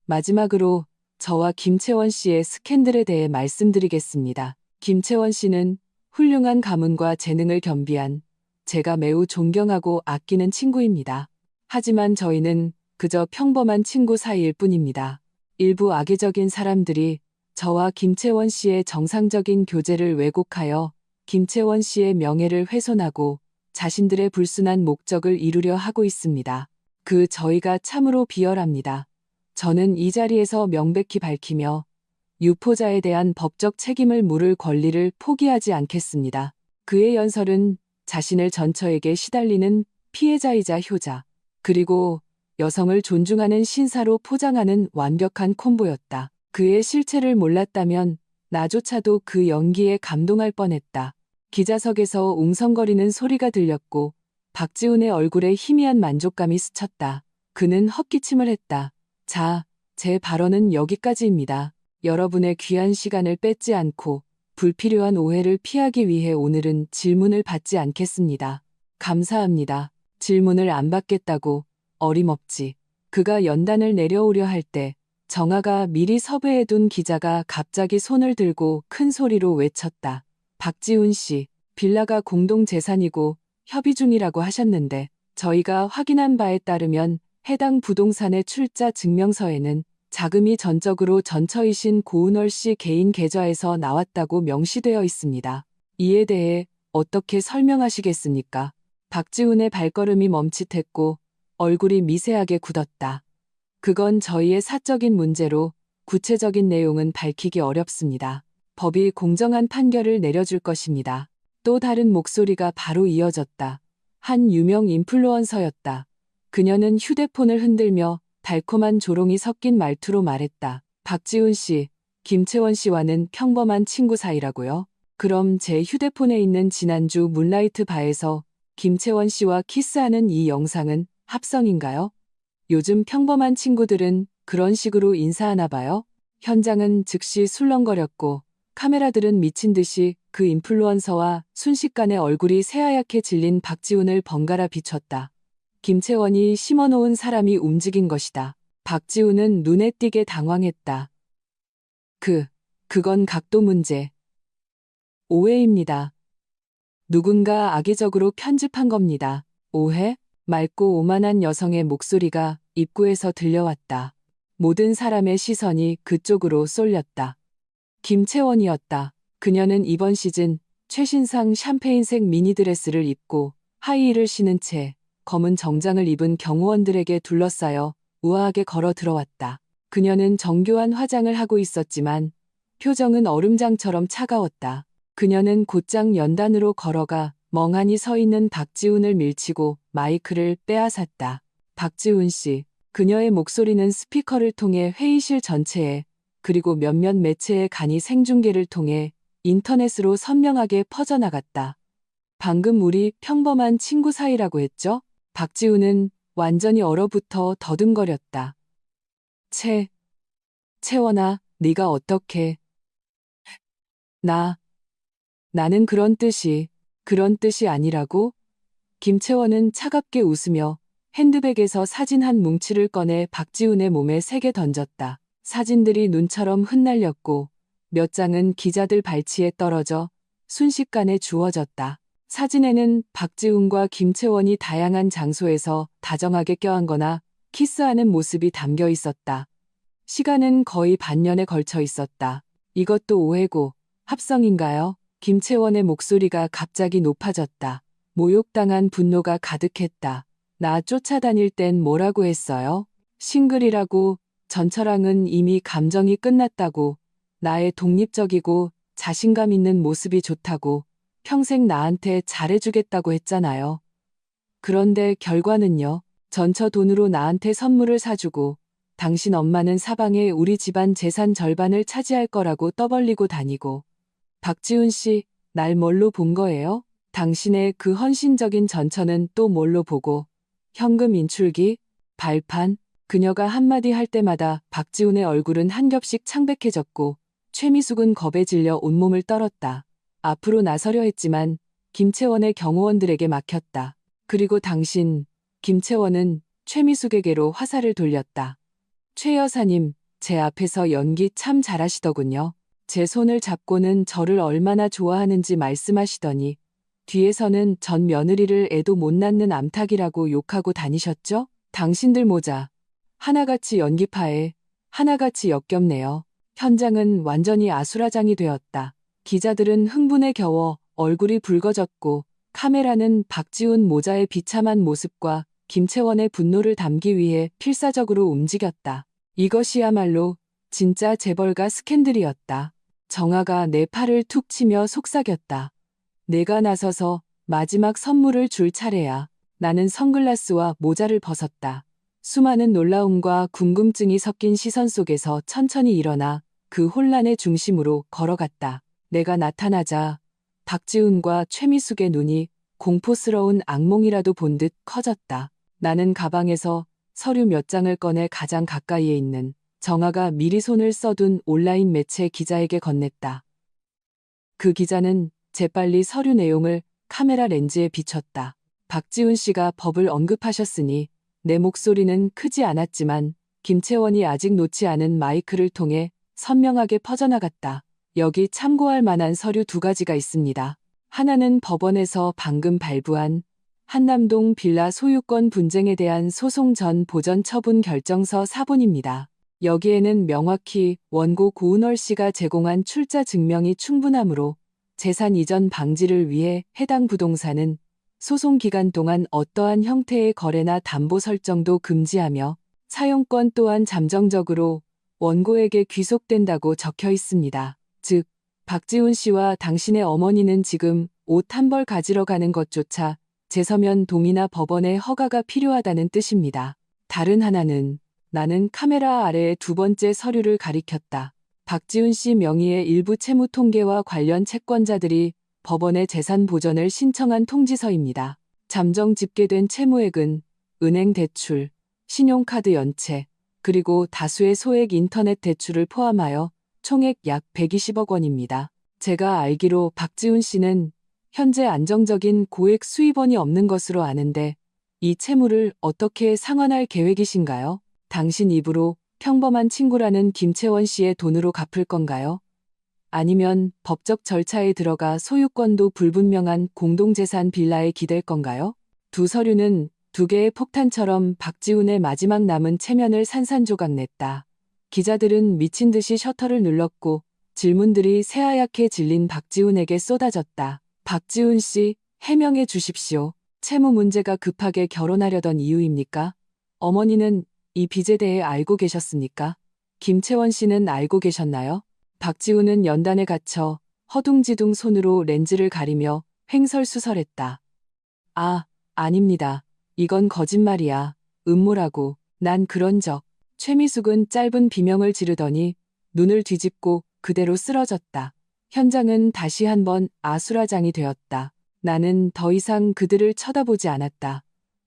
마지막으로 저와 김채원 씨의 스캔들에 대해 말씀드리겠습니다. 김채원 씨는 훌륭한 가문과 재능을 겸비한 제가 매우 존경하고 아끼는 친구입니다. 하지만 저희는 그저 평범한 친구 사이일 뿐입니다. 일부 악의적인 사람들이 저와 김채원 씨의 정상적인 교제를 왜곡하여 김채원 씨의 명예를 훼손하고 자신들의 불순한 목적을 이루려 하고 있습니다. 저희가 참으로 비열합니다. 저는 이 자리에서 명백히 밝히며 유포자에 대한 법적 책임을 물을 권리를 포기하지 않겠습니다. 그의 연설은 자신을 전처에게 시달리는 피해자이자 효자, 그리고 여성을 존중하는 신사로 포장하는 완벽한 콤보였다. 그의 실체를 몰랐다면 나조차도 그 연기에 감동할 뻔했다. 기자석에서 웅성거리는 소리가 들렸고 박지훈의 얼굴에 희미한 만족감이 스쳤다. 그는 헛기침을 했다. 자, 제 발언은 여기까지입니다. 여러분의 귀한 시간을 뺏지 않고 불필요한 오해를 피하기 위해 오늘은 질문을 받지 않겠습니다. 감사합니다. 질문을 안 받겠다고 어림없지. 그가 연단을 내려오려 할 때 정아가 미리 섭외해둔 기자가 갑자기 손을 들고 큰 소리로 외쳤다. 박지훈 씨, 빌라가 공동 재산이고 협의 중이라고 하셨는데 저희가 확인한 바에 따르면 해당 부동산의 출자 증명서에는 자금이 전적으로 전처이신 고은월 씨 개인 계좌에서 나왔다고 명시되어 있습니다. 이에 대해 어떻게 설명하시겠습니까? 박지훈의 발걸음이 멈칫했고 얼굴이 미세하게 굳었다. 그건 저희의 사적인 문제로 구체적인 내용은 밝히기 어렵습니다. 법이 공정한 판결을 내려줄 것입니다. 또 다른 목소리가 바로 이어졌다. 한 유명 인플루언서였다. 그녀는 휴대폰을 흔들며 달콤한 조롱이 섞인 말투로 말했다. 박지훈 씨, 김채원 씨와는 평범한 친구 사이라고요? 그럼 제 휴대폰에 있는 지난주 문라이트 바에서 김채원 씨와 키스하는 이 영상은 합성인가요? 요즘 평범한 친구들은 그런 식으로 인사하나 봐요. 현장은 즉시 술렁거렸고 카메라들은 미친 듯이 그 인플루언서와 순식간에 얼굴이 새하얗게 질린 박지훈을 번갈아 비췄다. 김채원이 심어놓은 사람이 움직인 것이다. 박지훈은 눈에 띄게 당황했다. 그건 각도 문제. 오해입니다. 누군가 악의적으로 편집한 겁니다. 오해? 맑고 오만한 여성의 목소리가 입구에서 들려왔다. 모든 사람의 시선이 그쪽으로 쏠렸다. 김채원이었다. 그녀는 이번 시즌 최신상 샴페인색 미니드레스를 입고 하이힐을 신은 채 검은 정장을 입은 경호원들에게 둘러싸여 우아하게 걸어 들어왔다. 그녀는 정교한 화장을 하고 있었지만 표정은 얼음장처럼 차가웠다. 그녀는 곧장 연단으로 걸어가 멍하니 서 있는 박지훈을 밀치고 마이크를 빼앗았다. 박지훈 씨, 그녀의 목소리는 스피커를 통해 회의실 전체에 그리고 몇몇 매체의 간이 생중계를 통해 인터넷으로 선명하게 퍼져나갔다. 방금 우리 평범한 친구 사이라고 했죠? 박지훈은 완전히 얼어붙어 더듬거렸다. 채원아, 네가 어떻게... 나는 그런 뜻이 아니라고? 김채원은 차갑게 웃으며 핸드백에서 사진 한 뭉치를 꺼내 박지훈의 몸에 세게 던졌다. 사진들이 눈처럼 흩날렸고 몇 장은 기자들 발치에 떨어져 순식간에 주워졌다. 사진에는 박지훈과 김채원이 다양한 장소에서 다정하게 껴안거나 키스하는 모습이 담겨 있었다. 시간은 거의 반년에 걸쳐 있었다. 이것도 오해고 합성인가요? 김채원의 목소리가 갑자기 높아졌다. 모욕당한 분노가 가득했다. 나 쫓아다닐 땐 뭐라고 했어요? 싱글이라고. 전처랑은 이미 감정이 끝났다고. 나의 독립적이고 자신감 있는 모습이 좋다고. 평생 나한테 잘해주겠다고 했잖아요. 그런데 결과는요? 전처 돈으로 나한테 선물을 사주고 당신 엄마는 사방에 우리 집안 재산 절반을 차지할 거라고 떠벌리고 다니고. 박지훈 씨, 날 뭘로 본 거예요? 당신의 그 헌신적인 전처는 또 뭘로 보고? 현금 인출기? 발판? 그녀가 한마디 할 때마다 박지훈의 얼굴은 한 겹씩 창백해졌고 최미숙은 겁에 질려 온몸을 떨었다. 앞으로 나서려 했지만 김채원의 경호원들에게 막혔다. 그리고 김채원은 최미숙에게로 화살을 돌렸다. 최 여사님, 제 앞에서 연기 참 잘하시더군요. 제 손을 잡고는 저를 얼마나 좋아하는지 말씀하시더니 뒤에서는 전 며느리를 애도 못 낳는 암탉이라고 욕하고 다니셨죠? 당신들 모자. 하나같이 연기파에 하나같이 역겹네요. 현장은 완전히 아수라장이 되었다. 기자들은 흥분에 겨워 얼굴이 붉어졌고 카메라는 박지훈 모자의 비참한 모습과 김채원의 분노를 담기 위해 필사적으로 움직였다. 이것이야말로 진짜 재벌가 스캔들이었다. 정아가 내 팔을 툭 치며 속삭였다. 내가 나서서 마지막 선물을 줄 차례야. 나는 선글라스와 모자를 벗었다. 수많은 놀라움과 궁금증이 섞인 시선 속에서 천천히 일어나 그 혼란의 중심으로 걸어갔다. 내가 나타나자 박지훈과 최미숙의 눈이 공포스러운 악몽이라도 본 듯 커졌다. 나는 가방에서 서류 몇 장을 꺼내 가장 가까이에 있는 정아가 미리 손을 써둔 온라인 매체 기자에게 건넸다. 그 기자는 재빨리 서류 내용을 카메라 렌즈에 비췄다. 박지훈 씨가 법을 언급하셨으니 내 목소리는 크지 않았지만 김채원이 아직 놓지 않은 마이크를 통해 선명하게 퍼져나갔다. 여기 참고할 만한 서류 두 가지가 있습니다. 하나는 법원에서 방금 발부한 한남동 빌라 소유권 분쟁에 대한 소송 전 보전 처분 결정서 사본입니다. 여기에는 명확히 원고 고은월 씨가 제공한 출자 증명이 충분하므로 재산 이전 방지를 위해 해당 부동산은 소송 기간 동안 어떠한 형태의 거래나 담보 설정도 금지하며 사용권 또한 잠정적으로 원고에게 귀속된다고 적혀 있습니다. 즉, 박지훈 씨와 당신의 어머니는 지금 옷 한 벌 가지러 가는 것조차 재서면 동의나 법원의 허가가 필요하다는 뜻입니다. 다른 하나는 나는 카메라 아래의 두 번째 서류를 가리켰다. 박지훈 씨 명의의 일부 채무 통계와 관련 채권자들이 법원에 재산 보전을 신청한 통지서입니다. 잠정 집계된 채무액은 은행 대출, 신용카드 연체, 그리고 다수의 소액 인터넷 대출을 포함하여 총액 약 120억 원입니다. 제가 알기로 박지훈 씨는 현재 안정적인 고액 수입원이 없는 것으로 아는데 이 채무를 어떻게 상환할 계획이신가요? 당신 입으로 평범한 친구라는 김채원 씨의 돈으로 갚을 건가요? 아니면 법적 절차에 들어가 소유권도 불분명한 공동재산 빌라에 기댈 건가요? 두 서류는 두 개의 폭탄처럼 박지훈의 마지막 남은 체면을 산산조각냈다. 기자들은 미친 듯이 셔터를 눌렀고 질문들이 새하얗게 질린 박지훈에게 쏟아졌다. 박지훈 씨, 해명해 주십시오. 채무 문제가 급하게 결혼하려던 이유입니까? 어머니는 이 빚에 대해 알고 계셨습니까? 김채원 씨는 알고 계셨나요? 박지훈은 연단에 갇혀 허둥지둥 손으로 렌즈를 가리며 횡설수설했다. 아, 아닙니다. 이건 거짓말이야. 음모라고. 난 그런 적. 최미숙은 짧은 비명을 지르더니 눈을 뒤집고 그대로 쓰러졌다. 현장은 다시 한번 아수라장이 되었다. 나는 더 이상 그들을 쳐다보지 않았다.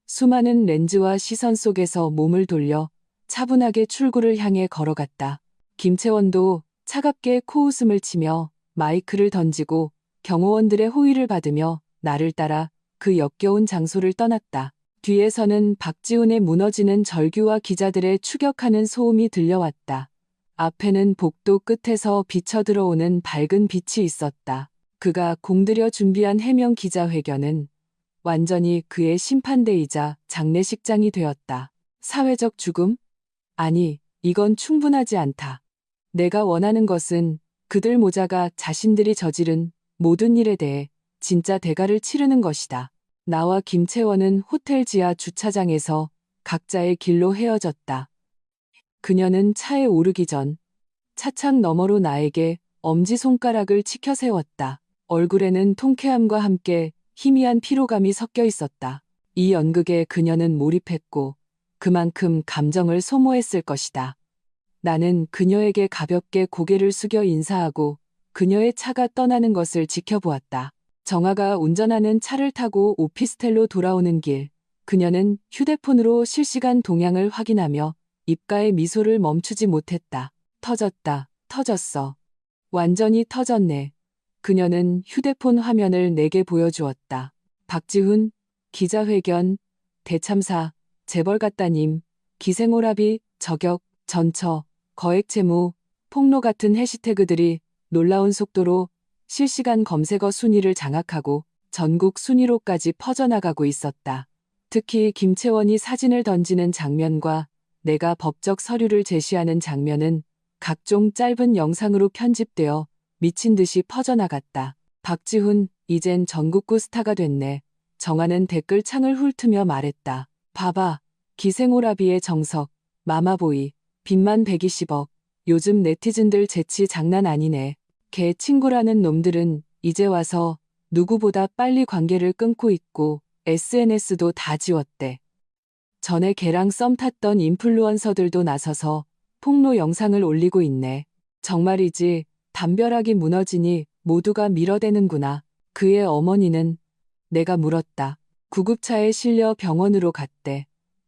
수많은 렌즈와 시선 속에서 몸을 돌려 차분하게 출구를 향해 걸어갔다. 김채원도 차갑게 코웃음을 치며 마이크를 던지고 경호원들의 호의를 받으며 나를 따라 그 역겨운 장소를 떠났다. 뒤에서는 박지훈의 무너지는 절규와 기자들의 추격하는 소음이 들려왔다. 앞에는 복도 끝에서 비쳐 들어오는 밝은 빛이 있었다. 그가 공들여 준비한 해명 기자회견은 완전히 그의 심판대이자 장례식장이 되었다. 사회적 죽음? 아니, 이건 충분하지 않다. 내가 원하는 것은 그들 모자가 자신들이 저지른 모든 일에 대해 진짜 대가를 치르는 것이다. 나와 김채원은 호텔 지하 주차장에서 각자의 길로 헤어졌다. 그녀는 차에 오르기 전 차창 너머로 나에게 엄지손가락을 치켜 세웠다. 얼굴에는 통쾌함과 함께 희미한 피로감이 섞여 있었다. 이 연극에 그녀는 몰입했고 그만큼 감정을 소모했을 것이다. 나는 그녀에게 가볍게 고개를 숙여 인사하고 그녀의 차가 떠나는 것을 지켜보았다. 정아가 운전하는 차를 타고 오피스텔로 돌아오는 길, 그녀는 휴대폰으로 실시간 동향을 확인하며 입가에 미소를 멈추지 못했다. 터졌다. 터졌어. 완전히 터졌네. 그녀는 휴대폰 화면을 내게 보여주었다. 박지훈, 기자회견, 대참사, 재벌가따님, 기생오라비, 저격, 전처, 거액채무, 폭로 같은 해시태그들이 놀라운 속도로 실시간 검색어 순위를 장악하고 전국 순위로까지 퍼져나가고 있었다. 특히 김채원이 사진을 던지는 장면과 내가 법적 서류를 제시하는 장면은 각종 짧은 영상으로 편집되어 미친 듯이 퍼져나갔다. 박지훈, 이젠 전국구 스타가 됐네. 정아는 댓글 창을 훑으며 말했다. 봐봐. 기생오라비의 정석, 마마보이, 빚만 120억. 요즘 네티즌들 재치 장난 아니네. 걔 친구라는 놈들은 이제 와서 누구보다 빨리 관계를 끊고 있고 SNS도 다 지웠대. 전에 걔랑 썸 탔던 인플루언서들도 나서서 폭로 영상을 올리고 있네. 정말이지 담벼락이 무너지니 모두가 밀어대는구나. 그의 어머니는 내가 물었다. 구급차에 실려 병원으로 갔대.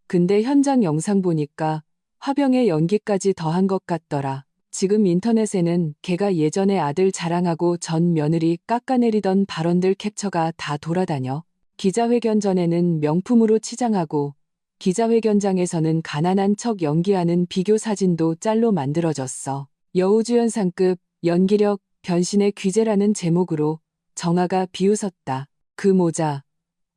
근데 현장 영상 보니까 화병에 연기까지 더한 것 같더라. 지금 인터넷에는 걔가 예전에 아들 자랑하고 전 며느리 깎아내리던 발언들 캡처가 다 돌아다녀. 기자회견 전에는 명품으로 치장하고 기자회견장에서는 가난한 척 연기하는 비교 사진도 짤로 만들어졌어. 여우주연상급 연기력, 변신의 귀재라는 제목으로 정아가 비웃었다. 그 모자,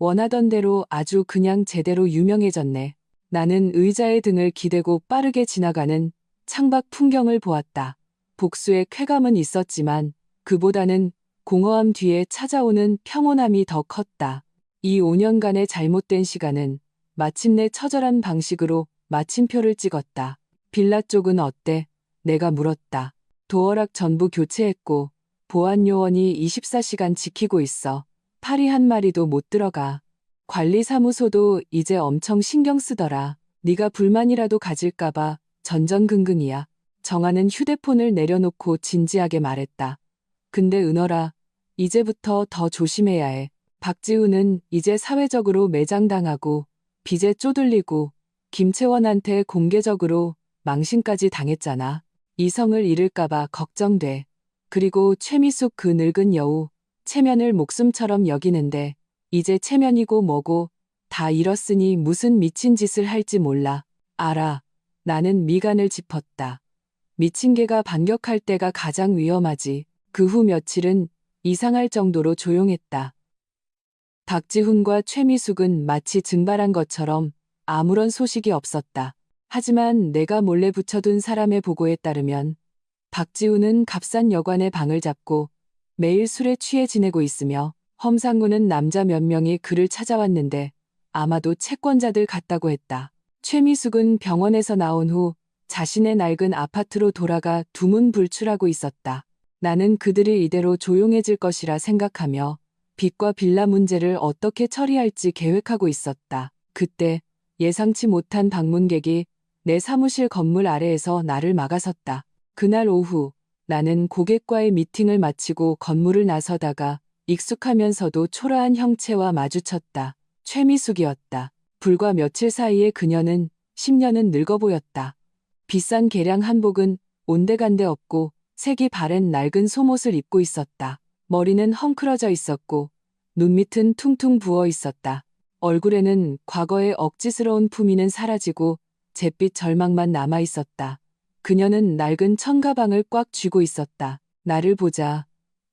원하던 대로 아주 그냥 제대로 유명해졌네. 나는 의자의 등을 기대고 빠르게 지나가는 창밖 풍경을 보았다. 복수의 쾌감은 있었지만 그보다는 공허함 뒤에 찾아오는 평온함이 더 컸다. 이 5년간의 잘못된 시간은 마침내 처절한 방식으로 마침표를 찍었다. 빌라 쪽은 어때? 내가 물었다. 도어락 전부 교체했고 보안 요원이 24시간 지키고 있어. 파리 한 마리도 못 들어가. 관리사무소도 이제 엄청 신경 쓰더라. 네가 불만이라도 가질까봐 전전긍긍이야. 정아는 휴대폰을 내려놓고 진지하게 말했다. 근데 은어라, 이제부터 더 조심해야 해. 박지우는 이제 사회적으로 매장당하고 빚에 쪼들리고 김채원한테 공개적으로 망신까지 당했잖아. 이성을 잃을까봐 걱정돼. 그리고 최미숙 그 늙은 여우, 체면을 목숨처럼 여기는데 이제 체면이고 뭐고 다 잃었으니 무슨 미친 짓을 할지 몰라. 알아. 나는 미간을 짚었다. 미친 개가 반격할 때가 가장 위험하지. 그 후 며칠은 이상할 정도로 조용했다. 박지훈과 최미숙은 마치 증발한 것처럼 아무런 소식이 없었다. 하지만 내가 몰래 붙여둔 사람의 보고에 따르면 박지훈은 값싼 여관의 방을 잡고 매일 술에 취해 지내고 있으며 험상구는 남자 몇 명이 그를 찾아왔는데 아마도 채권자들 같다고 했다. 최미숙은 병원에서 나온 후 자신의 낡은 아파트로 돌아가 두문불출하고 있었다. 나는 그들이 이대로 조용해질 것이라 생각하며 빚과 빌라 문제를 어떻게 처리할지 계획하고 있었다. 그때 예상치 못한 방문객이 내 사무실 건물 아래에서 나를 막아섰다. 그날 오후 나는 고객과의 미팅을 마치고 건물을 나서다가 익숙하면서도 초라한 형체와 마주쳤다. 최미숙이었다. 불과 며칠 사이에 그녀는 10년은 늙어 보였다. 비싼 개량 한복은 온데간데 없고 색이 바랜 낡은 속옷을 입고 있었다. 머리는 헝클어져 있었고 눈밑은 퉁퉁 부어 있었다. 얼굴에는 과거의 억지스러운 품위는 사라지고 잿빛 절망만 남아 있었다. 그녀는 낡은 천가방을 꽉 쥐고 있었다. 나를 보자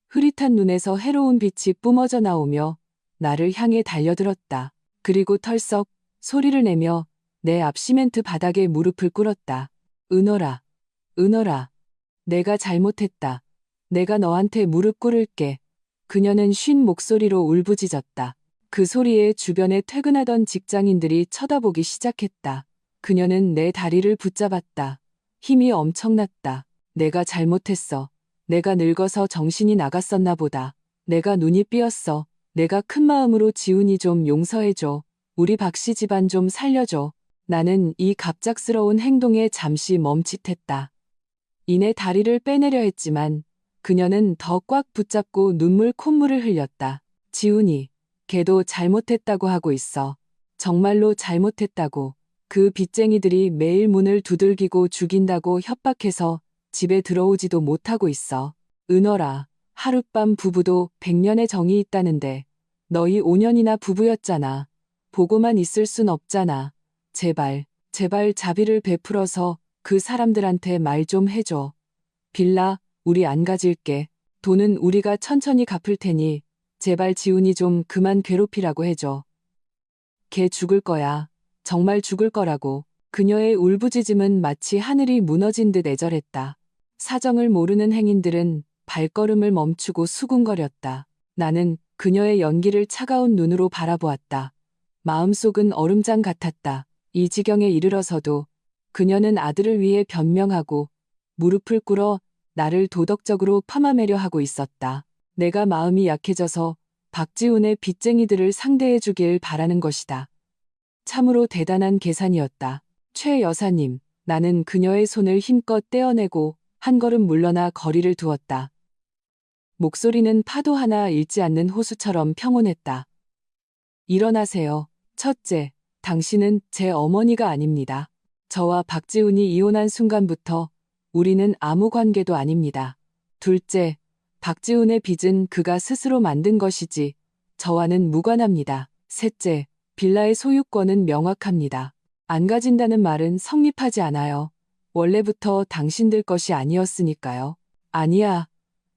흐릿한 눈에서 해로운 빛이 뿜어져 나오며 나를 향해 달려들었다. 그리고 털썩 소리를 내며 내 앞 시멘트 바닥에 무릎을 꿇었다. 은어라, 은어라. 내가 잘못했다. 내가 너한테 무릎 꿇을게. 그녀는 쉰 목소리로 울부짖었다. 그 소리에 주변에 퇴근하던 직장인들이 쳐다보기 시작했다. 그녀는 내 다리를 붙잡았다. 힘이 엄청났다. 내가 잘못했어. 내가 늙어서 정신이 나갔었나 보다. 내가 눈이 삐었어. 내가 큰 마음으로 지훈이 좀 용서해줘. 우리 박씨 집안 좀 살려줘. 나는 이 갑작스러운 행동에 잠시 멈칫했다. 이내 다리를 빼내려 했지만 그녀는 더 꽉 붙잡고 눈물 콧물을 흘렸다. 지훈이, 걔도 잘못했다고 하고 있어. 정말로 잘못했다고. 그 빚쟁이들이 매일 문을 두들기고 죽인다고 협박해서 집에 들어오지도 못하고 있어. 은어라, 하룻밤 부부도 100년의 정이 있다는데 너희 5년이나 부부였잖아. 보고만 있을 순 없잖아. 제발, 제발 자비를 베풀어서 그 사람들한테 말 좀 해줘. 빌라, 우리 안 가질게. 돈은 우리가 천천히 갚을 테니 제발 지훈이 좀 그만 괴롭히라고 해줘. 걔 죽을 거야. 정말 죽을 거라고. 그녀의 울부짖음은 마치 하늘이 무너진 듯 애절했다. 사정을 모르는 행인들은 발걸음을 멈추고 수군거렸다. 나는 그녀의 연기를 차가운 눈으로 바라보았다. 마음속은 얼음장 같았다. 이 지경에 이르러서도 그녀는 아들을 위해 변명하고 무릎을 꿇어 나를 도덕적으로 폄하매려 하고 있었다. 내가 마음이 약해져서 박지훈의 빚쟁이들을 상대해 주길 바라는 것이다. 참으로 대단한 계산이었다. 최 여사님, 나는 그녀의 손을 힘껏 떼어내고 한 걸음 물러나 거리를 두었다. 목소리는 파도 하나 잃지 않는 호수처럼 평온했다. 일어나세요. 첫째, 당신은 제 어머니가 아닙니다. 저와 박지훈이 이혼한 순간부터 우리는 아무 관계도 아닙니다. 둘째, 박지훈의 빚은 그가 스스로 만든 것이지 저와는 무관합니다. 셋째, 빌라의 소유권은 명확합니다. 안 가진다는 말은 성립하지 않아요. 원래부터 당신들 것이 아니었으니까요. 아니야.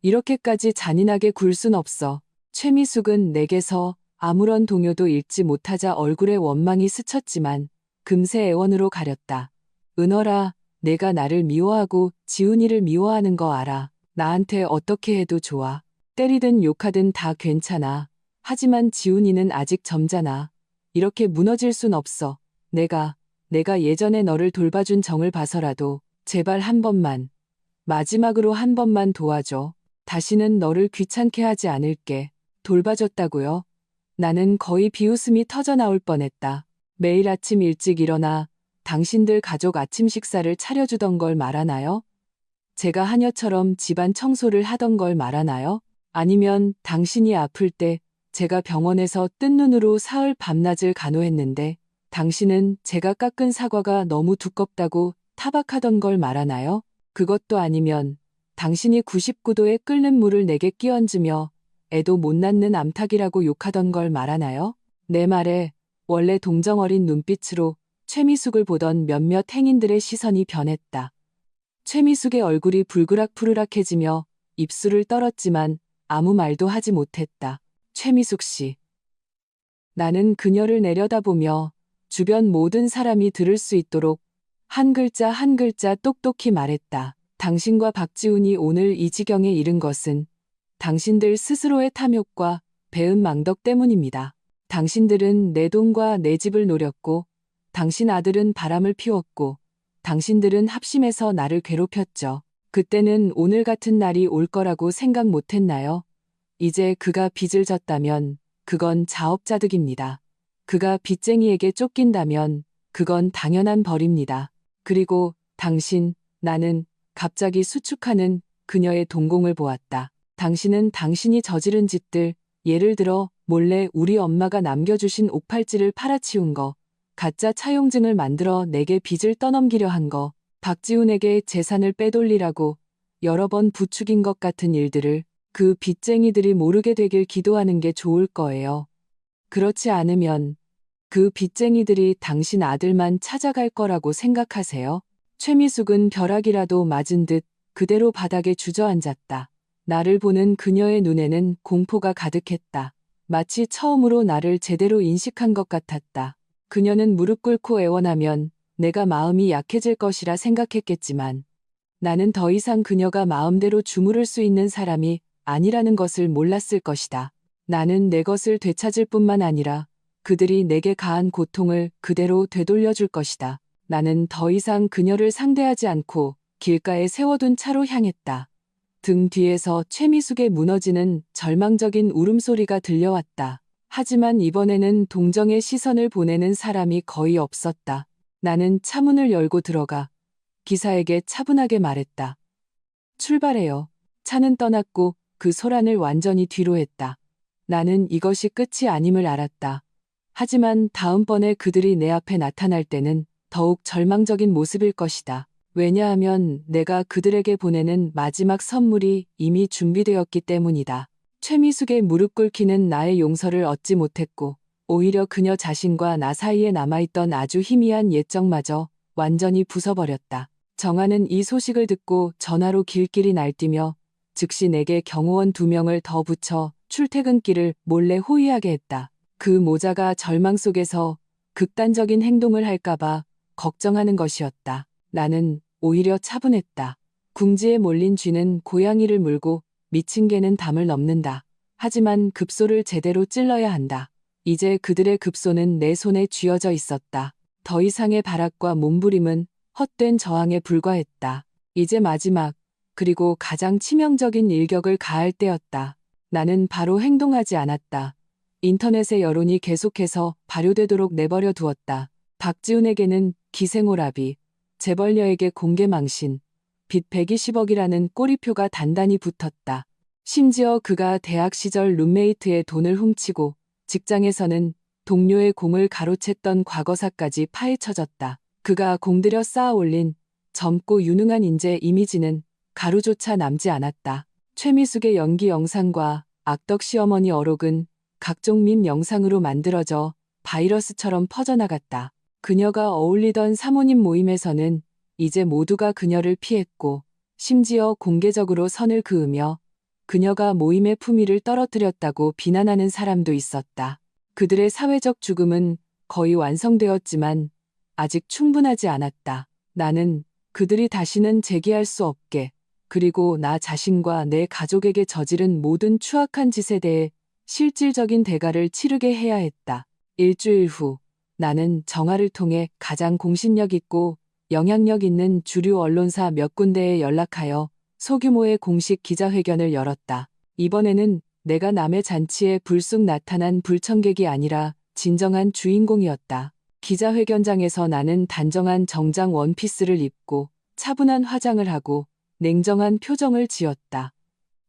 이렇게까지 잔인하게 굴 순 없어. 최미숙은 내게서 아무런 동요도 읽지 못하자 얼굴에 원망이 스쳤지만 금세 애원으로 가렸다. 은월아, 내가 나를 미워하고 지훈이를 미워하는 거 알아. 나한테 어떻게 해도 좋아. 때리든 욕하든 다 괜찮아. 하지만 지훈이는 아직 젊잖아. 이렇게 무너질 순 없어. 내가 예전에 너를 돌봐준 정을 봐서라도 제발 한 번만, 마지막으로 한 번만 도와줘. 다시는 너를 귀찮게 하지 않을게. 돌봐줬다고요? 나는 거의 비웃음이 터져나올 뻔했다. 매일 아침 일찍 일어나 당신들 가족 아침 식사를 차려주던 걸 말하나요? 제가 하녀처럼 집안 청소를 하던 걸 말하나요? 아니면 당신이 아플 때 제가 병원에서 뜬 눈으로 사흘 밤낮을 간호했는데 당신은 제가 깎은 사과가 너무 두껍다고 타박하던 걸 말하나요? 그것도 아니면 당신이 99도에 끓는 물을 내게 끼얹으며 애도 못 낳는 암탉이라고 욕하던 걸 말하나요? 내 말에 원래 동정어린 눈빛으로 최미숙을 보던 몇몇 행인들의 시선이 변했다. 최미숙의 얼굴이 불그락푸르락해지며 입술을 떨었지만 아무 말도 하지 못했다. 최미숙 씨. 나는 그녀를 내려다보며 주변 모든 사람이 들을 수 있도록 한 글자 한 글자 똑똑히 말했다. 당신과 박지훈이 오늘 이 지경에 이른 것은 당신들 스스로의 탐욕과 배은 망덕 때문입니다. 당신들은 내 돈과 내 집을 노렸고 당신 아들은 바람을 피웠고 당신들은 합심해서 나를 괴롭혔죠. 그때는 오늘 같은 날이 올 거라고 생각 못했나요? 이제 그가 빚을 졌다면 그건 자업자득입니다. 그가 빚쟁이에게 쫓긴다면 그건 당연한 벌입니다. 그리고 나는 갑자기 수축하는 그녀의 동공을 보았다. 당신은 당신이 저지른 짓들, 예를 들어 몰래 우리 엄마가 남겨주신 옥팔찌를 팔아치운 거, 가짜 차용증을 만들어 내게 빚을 떠넘기려 한 거, 박지훈에게 재산을 빼돌리라고 여러 번 부추긴 것 같은 일들을 그 빚쟁이들이 모르게 되길 기도하는 게 좋을 거예요. 그렇지 않으면 그 빚쟁이들이 당신 아들만 찾아갈 거라고 생각하세요? 최미숙은 벼락이라도 맞은 듯 그대로 바닥에 주저앉았다. 나를 보는 그녀의 눈에는 공포가 가득했다. 마치 처음으로 나를 제대로 인식한 것 같았다. 그녀는 무릎 꿇고 애원하면 내가 마음이 약해질 것이라 생각했겠지만 나는 더 이상 그녀가 마음대로 주무를 수 있는 사람이 아니라는 것을 몰랐을 것이다. 나는 내 것을 되찾을 뿐만 아니라 그들이 내게 가한 고통을 그대로 되돌려줄 것이다. 나는 더 이상 그녀를 상대하지 않고 길가에 세워둔 차로 향했다. 등 뒤에서 최미숙의 무너지는 절망적인 울음소리가 들려왔다. 하지만 이번에는 동정의 시선을 보내는 사람이 거의 없었다. 나는 차문을 열고 들어가 기사에게 차분하게 말했다. 출발해요. 차는 떠났고 그 소란을 완전히 뒤로 했다. 나는 이것이 끝이 아님을 알았다. 하지만 다음번에 그들이 내 앞에 나타날 때는 더욱 절망적인 모습일 것이다. 왜냐하면 내가 그들에게 보내는 마지막 선물이 이미 준비되었기 때문이다. 최미숙의 무릎 꿇기는 나의 용서를 얻지 못했고 오히려 그녀 자신과 나 사이에 남아있던 아주 희미한 옛정마저 완전히 부숴버렸다. 정아는 이 소식을 듣고 전화로 길길이 날뛰며 즉시 내게 경호원 2명을 더 붙여 출퇴근길을 몰래 호위하게 했다. 그 모자가 절망 속에서 극단적인 행동을 할까봐 걱정하는 것이었다. 나는 오히려 차분했다. 궁지에 몰린 쥐는 고양이를 물고 미친 개는 담을 넘는다. 하지만 급소를 제대로 찔러야 한다. 이제 그들의 급소는 내 손에 쥐어져 있었다. 더 이상의 발악과 몸부림은 헛된 저항에 불과했다. 이제 마지막, 그리고 가장 치명적인 일격을 가할 때였다. 나는 바로 행동하지 않았다. 인터넷의 여론이 계속해서 발효되도록 내버려 두었다. 박지훈에게는 기생오라비, 재벌녀에게 공개망신, 빚 120억이라는 꼬리표가 단단히 붙었다. 심지어 그가 대학 시절 룸메이트의 돈을 훔치고 직장에서는 동료의 공을 가로챘던 과거사까지 파헤쳐졌다. 그가 공들여 쌓아올린 젊고 유능한 인재 이미지는 가루조차 남지 않았다. 최미숙의 연기 영상과 악덕 시어머니 어록은 각종 밈 영상으로 만들어져 바이러스처럼 퍼져나갔다. 그녀가 어울리던 사모님 모임에서는 이제 모두가 그녀를 피했고 심지어 공개적으로 선을 그으며 그녀가 모임의 품위를 떨어뜨렸다고 비난하는 사람도 있었다. 그들의 사회적 죽음은 거의 완성되었지만 아직 충분하지 않았다. 나는 그들이 다시는 재기할 수 없게, 그리고 나 자신과 내 가족에게 저지른 모든 추악한 짓에 대해 실질적인 대가를 치르게 해야 했다. 일주일 후, 나는 정화를 통해 가장 공신력 있고 영향력 있는 주류 언론사 몇 군데에 연락하여 소규모의 공식 기자회견을 열었다. 이번에는 내가 남의 잔치에 불쑥 나타난 불청객이 아니라 진정한 주인공이었다. 기자회견장에서 나는 단정한 정장 원피스를 입고 차분한 화장을 하고 냉정한 표정을 지었다.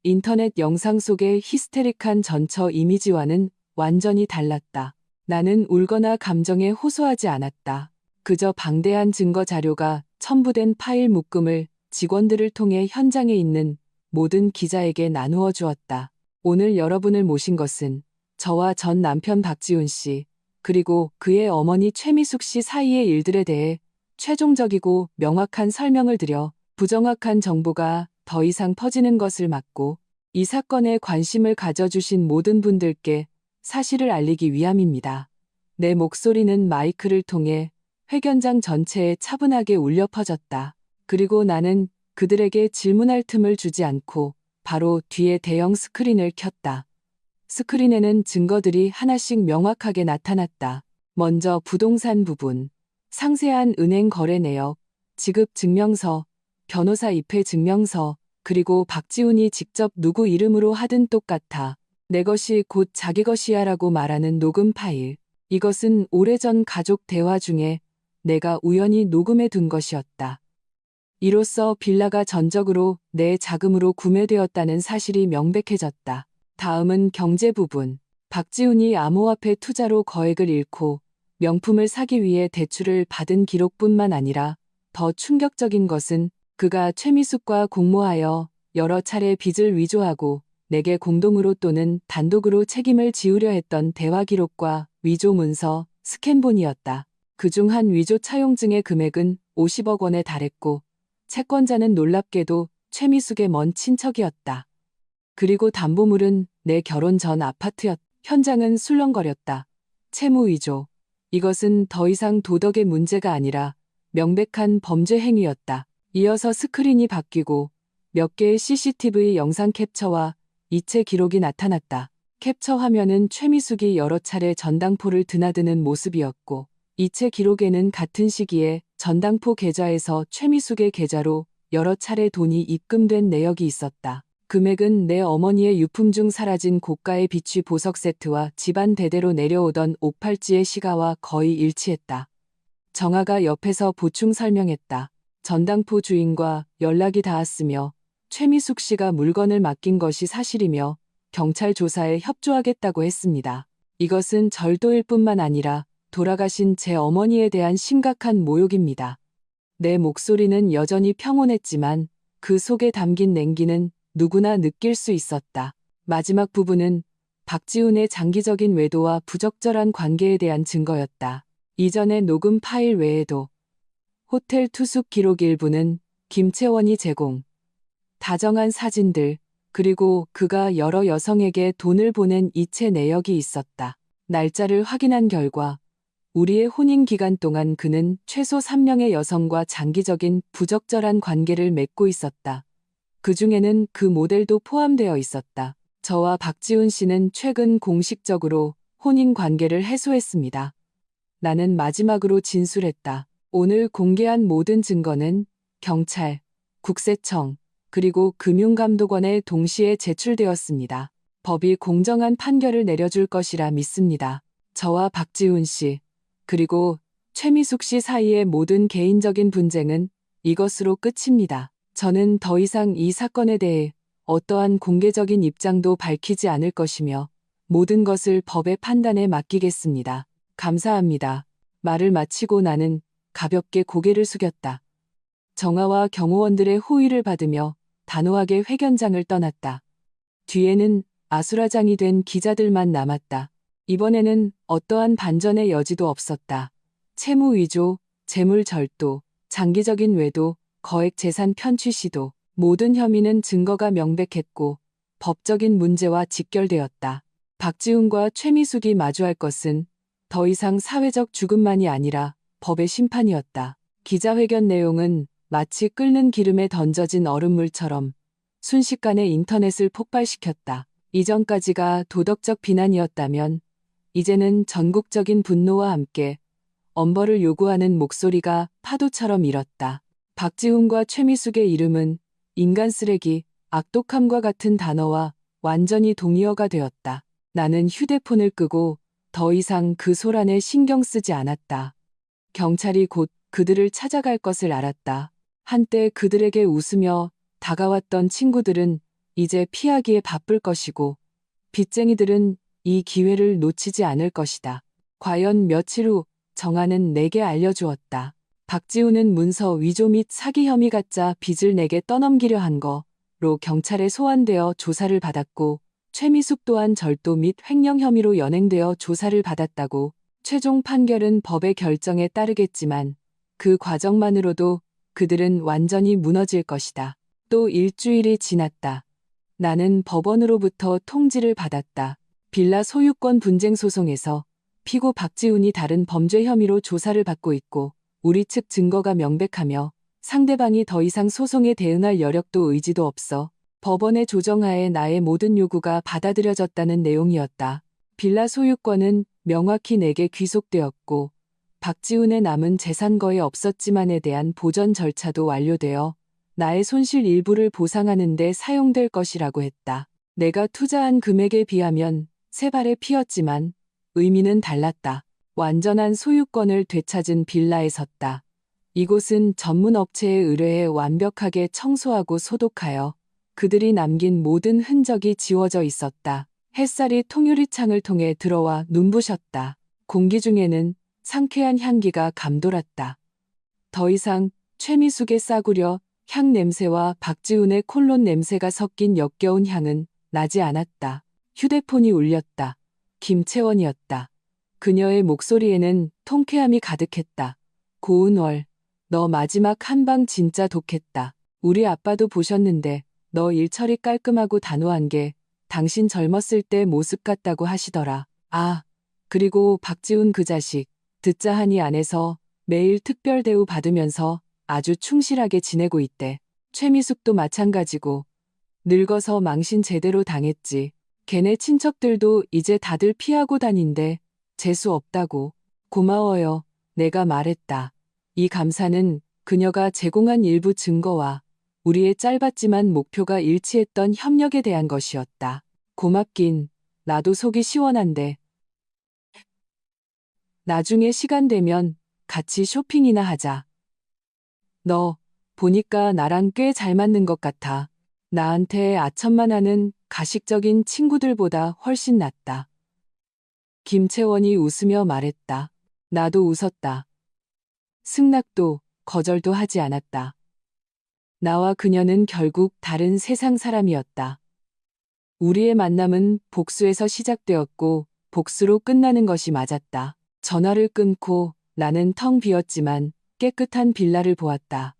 인터넷 영상 속의 히스테릭한 전처 이미지와는 완전히 달랐다. 나는 울거나 감정에 호소하지 않았다. 그저 방대한 증거 자료가 첨부된 파일 묶음을 직원들을 통해 현장에 있는 모든 기자에게 나누어 주었다. 오늘 여러분을 모신 것은 저와 전 남편 박지훈 씨, 그리고 그의 어머니 최미숙 씨 사이의 일들에 대해 최종적이고 명확한 설명을 드려 부정확한 정보가 더 이상 퍼지는 것을 막고 이 사건에 관심을 가져주신 모든 분들께 사실을 알리기 위함입니다. 내 목소리는 마이크를 통해 회견장 전체에 차분하게 울려 퍼졌다. 그리고 나는 그들에게 질문할 틈을 주지 않고 바로 뒤에 대형 스크린을 켰다. 스크린에는 증거들이 하나씩 명확하게 나타났다. 먼저 부동산 부분, 상세한 은행 거래 내역, 지급 증명서, 변호사 입회 증명서, 그리고 박지훈이 직접 누구 이름으로 하든 똑같아. 내 것이 곧 자기 것이야라고 말하는 녹음 파일. 이것은 오래전 가족 대화 중에 내가 우연히 녹음해 둔 것이었다. 이로써 빌라가 전적으로 내 자금으로 구매되었다는 사실이 명백해졌다. 다음은 경제 부분. 박지훈이 암호화폐 투자로 거액을 잃고 명품을 사기 위해 대출을 받은 기록뿐만 아니라 더 충격적인 것은 그가 최미숙과 공모하여 여러 차례 빚을 위조하고 내게 공동으로 또는 단독으로 책임을 지우려 했던 대화 기록과 위조 문서, 스캔본이었다. 그중 한 위조 차용증의 금액은 50억 원에 달했고 채권자는 놀랍게도 최미숙의 먼 친척이었다. 그리고 담보물은 내 결혼 전 아파트였다. 현장은 술렁거렸다. 채무 위조. 이것은 더 이상 도덕의 문제가 아니라 명백한 범죄 행위였다. 이어서 스크린이 바뀌고 몇 개의 CCTV 영상 캡처와 이체 기록이 나타났다. 캡처 화면은 최미숙이 여러 차례 전당포를 드나드는 모습이었고 이체 기록에는 같은 시기에 전당포 계좌에서 최미숙의 계좌로 여러 차례 돈이 입금된 내역이 있었다. 금액은 내 어머니의 유품 중 사라진 고가의 비취 보석 세트와 집안 대대로 내려오던 옥팔찌의 시가와 거의 일치했다. 정아가 옆에서 보충 설명했다. 전당포 주인과 연락이 닿았으며 최미숙 씨가 물건을 맡긴 것이 사실이며 경찰 조사에 협조하겠다고 했습니다. 이것은 절도일 뿐만 아니라 돌아가신 제 어머니에 대한 심각한 모욕입니다. 내 목소리는 여전히 평온했지만 그 속에 담긴 냉기는 누구나 느낄 수 있었다. 마지막 부분은 박지훈의 장기적인 외도와 부적절한 관계에 대한 증거였다. 이전의 녹음 파일 외에도 호텔 투숙 기록 일부는 김채원이 제공, 다정한 사진들, 그리고 그가 여러 여성에게 돈을 보낸 이체 내역이 있었다. 날짜를 확인한 결과 우리의 혼인 기간 동안 그는 최소 3명의 여성과 장기적인 부적절한 관계를 맺고 있었다. 그 중에는 그 모델도 포함되어 있었다. 저와 박지훈 씨는 최근 공식적으로 혼인 관계를 해소했습니다. 나는 마지막으로 진술했다. 오늘 공개한 모든 증거는 경찰, 국세청, 그리고 금융감독원에 동시에 제출되었습니다. 법이 공정한 판결을 내려줄 것이라 믿습니다. 저와 박지훈 씨, 그리고 최미숙 씨 사이의 모든 개인적인 분쟁은 이것으로 끝입니다. 저는 더 이상 이 사건에 대해 어떠한 공개적인 입장도 밝히지 않을 것이며 모든 것을 법의 판단에 맡기겠습니다. 감사합니다. 말을 마치고 나는 가볍게 고개를 숙였다. 정아와 경호원들의 호의를 받으며 단호하게 회견장을 떠났다. 뒤에는 아수라장이 된 기자들만 남았다. 이번에는 어떠한 반전의 여지도 없었다. 채무 위조, 재물 절도, 장기적인 외도, 거액 재산 편취 시도, 모든 혐의는 증거가 명백했고 법적인 문제와 직결되었다. 박지훈과 최미숙이 마주할 것은 더 이상 사회적 죽음만이 아니라 법의 심판이었다. 기자회견 내용은 마치 끓는 기름에 던져진 얼음물처럼 순식간에 인터넷을 폭발시켰다. 이전까지가 도덕적 비난이었다면 이제는 전국적인 분노와 함께 엄벌을 요구하는 목소리가 파도처럼 일었다. 박지훈과 최미숙의 이름은 인간 쓰레기, 악독함과 같은 단어와 완전히 동의어가 되었다. 나는 휴대폰을 끄고 더 이상 그 소란에 신경 쓰지 않았다. 경찰이 곧 그들을 찾아갈 것을 알았다. 한때 그들에게 웃으며 다가왔던 친구들은 이제 피하기에 바쁠 것이고 빚쟁이들은 이 기회를 놓치지 않을 것이다. 과연 며칠 후 정아는 내게 알려주었다. 박지훈은 문서 위조 및 사기 혐의 가짜 빚을 내게 떠넘기려 한 거로 경찰에 소환되어 조사를 받았고 최미숙 또한 절도 및 횡령 혐의로 연행되어 조사를 받았다고. 최종 판결은 법의 결정에 따르겠지만 그 과정만으로도 그들은 완전히 무너질 것이다. 또 일주일이 지났다. 나는 법원으로부터 통지를 받았다. 빌라 소유권 분쟁 소송에서 피고 박지훈이 다른 범죄 혐의로 조사를 받고 있고 우리 측 증거가 명백하며 상대방이 더 이상 소송에 대응할 여력도 의지도 없어 법원의 조정하에 나의 모든 요구가 받아들여졌다는 내용이었다. 빌라 소유권은 명확히 내게 귀속되었고 박지훈의 남은 재산 거의 없었지만에 대한 보전 절차도 완료되어 나의 손실 일부를 보상하는 데 사용될 것이라고 했다. 내가 투자한 금액에 비하면 세 발의 피였지만 의미는 달랐다. 완전한 소유권을 되찾은 빌라에 섰다. 이곳은 전문 업체에 의뢰해 완벽하게 청소하고 소독하여 그들이 남긴 모든 흔적이 지워져 있었다. 햇살이 통유리창을 통해 들어와 눈부셨다. 공기 중에는 상쾌한 향기가 감돌았다. 더 이상 최미숙의 싸구려 향 냄새와 박지훈의 콜론 냄새가 섞인 역겨운 향은 나지 않았다. 휴대폰이 울렸다. 김채원이었다. 그녀의 목소리에는 통쾌함이 가득했다. 고은월, 너 마지막 한 방 진짜 독했다. 우리 아빠도 보셨는데 너 일처리 깔끔하고 단호한 게 당신 젊었을 때 모습 같다고 하시더라. 아, 그리고 박지훈 그 자식, 듣자 하니 안에서 매일 특별 대우 받으면서 아주 충실하게 지내고 있대. 최미숙도 마찬가지고 늙어서 망신 제대로 당했지. 걔네 친척들도 이제 다들 피하고 다닌대. 재수 없다고. 고마워요. 내가 말했다. 이 감사는 그녀가 제공한 일부 증거와 우리의 짧았지만 목표가 일치했던 협력에 대한 것이었다. 고맙긴. 나도 속이 시원한데. 나중에 시간 되면 같이 쇼핑이나 하자. 너 보니까 나랑 꽤 잘 맞는 것 같아. 나한테 아첨만 하는 가식적인 친구들보다 훨씬 낫다. 김채원이 웃으며 말했다. 나도 웃었다. 승낙도 거절도 하지 않았다. 나와 그녀는 결국 다른 세상 사람이었다. 우리의 만남은 복수에서 시작되었고 복수로 끝나는 것이 맞았다. 전화를 끊고 나는 텅 비었지만 깨끗한 빌라를 보았다.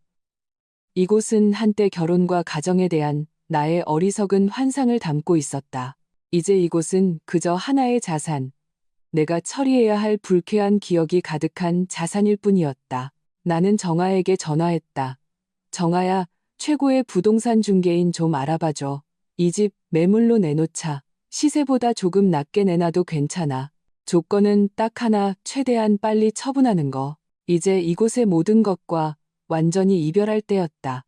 이곳은 한때 결혼과 가정에 대한 나의 어리석은 환상을 담고 있었다. 이제 이곳은 그저 하나의 자산, 내가 처리해야 할 불쾌한 기억이 가득한 자산일 뿐이었다. 나는 정아에게 전화했다. 정아야, 최고의 부동산 중개인 좀 알아봐줘. 이 집 매물로 내놓자. 시세보다 조금 낮게 내놔도 괜찮아. 조건은 딱 하나, 최대한 빨리 처분하는 거. 이제 이곳의 모든 것과 완전히 이별할 때였다.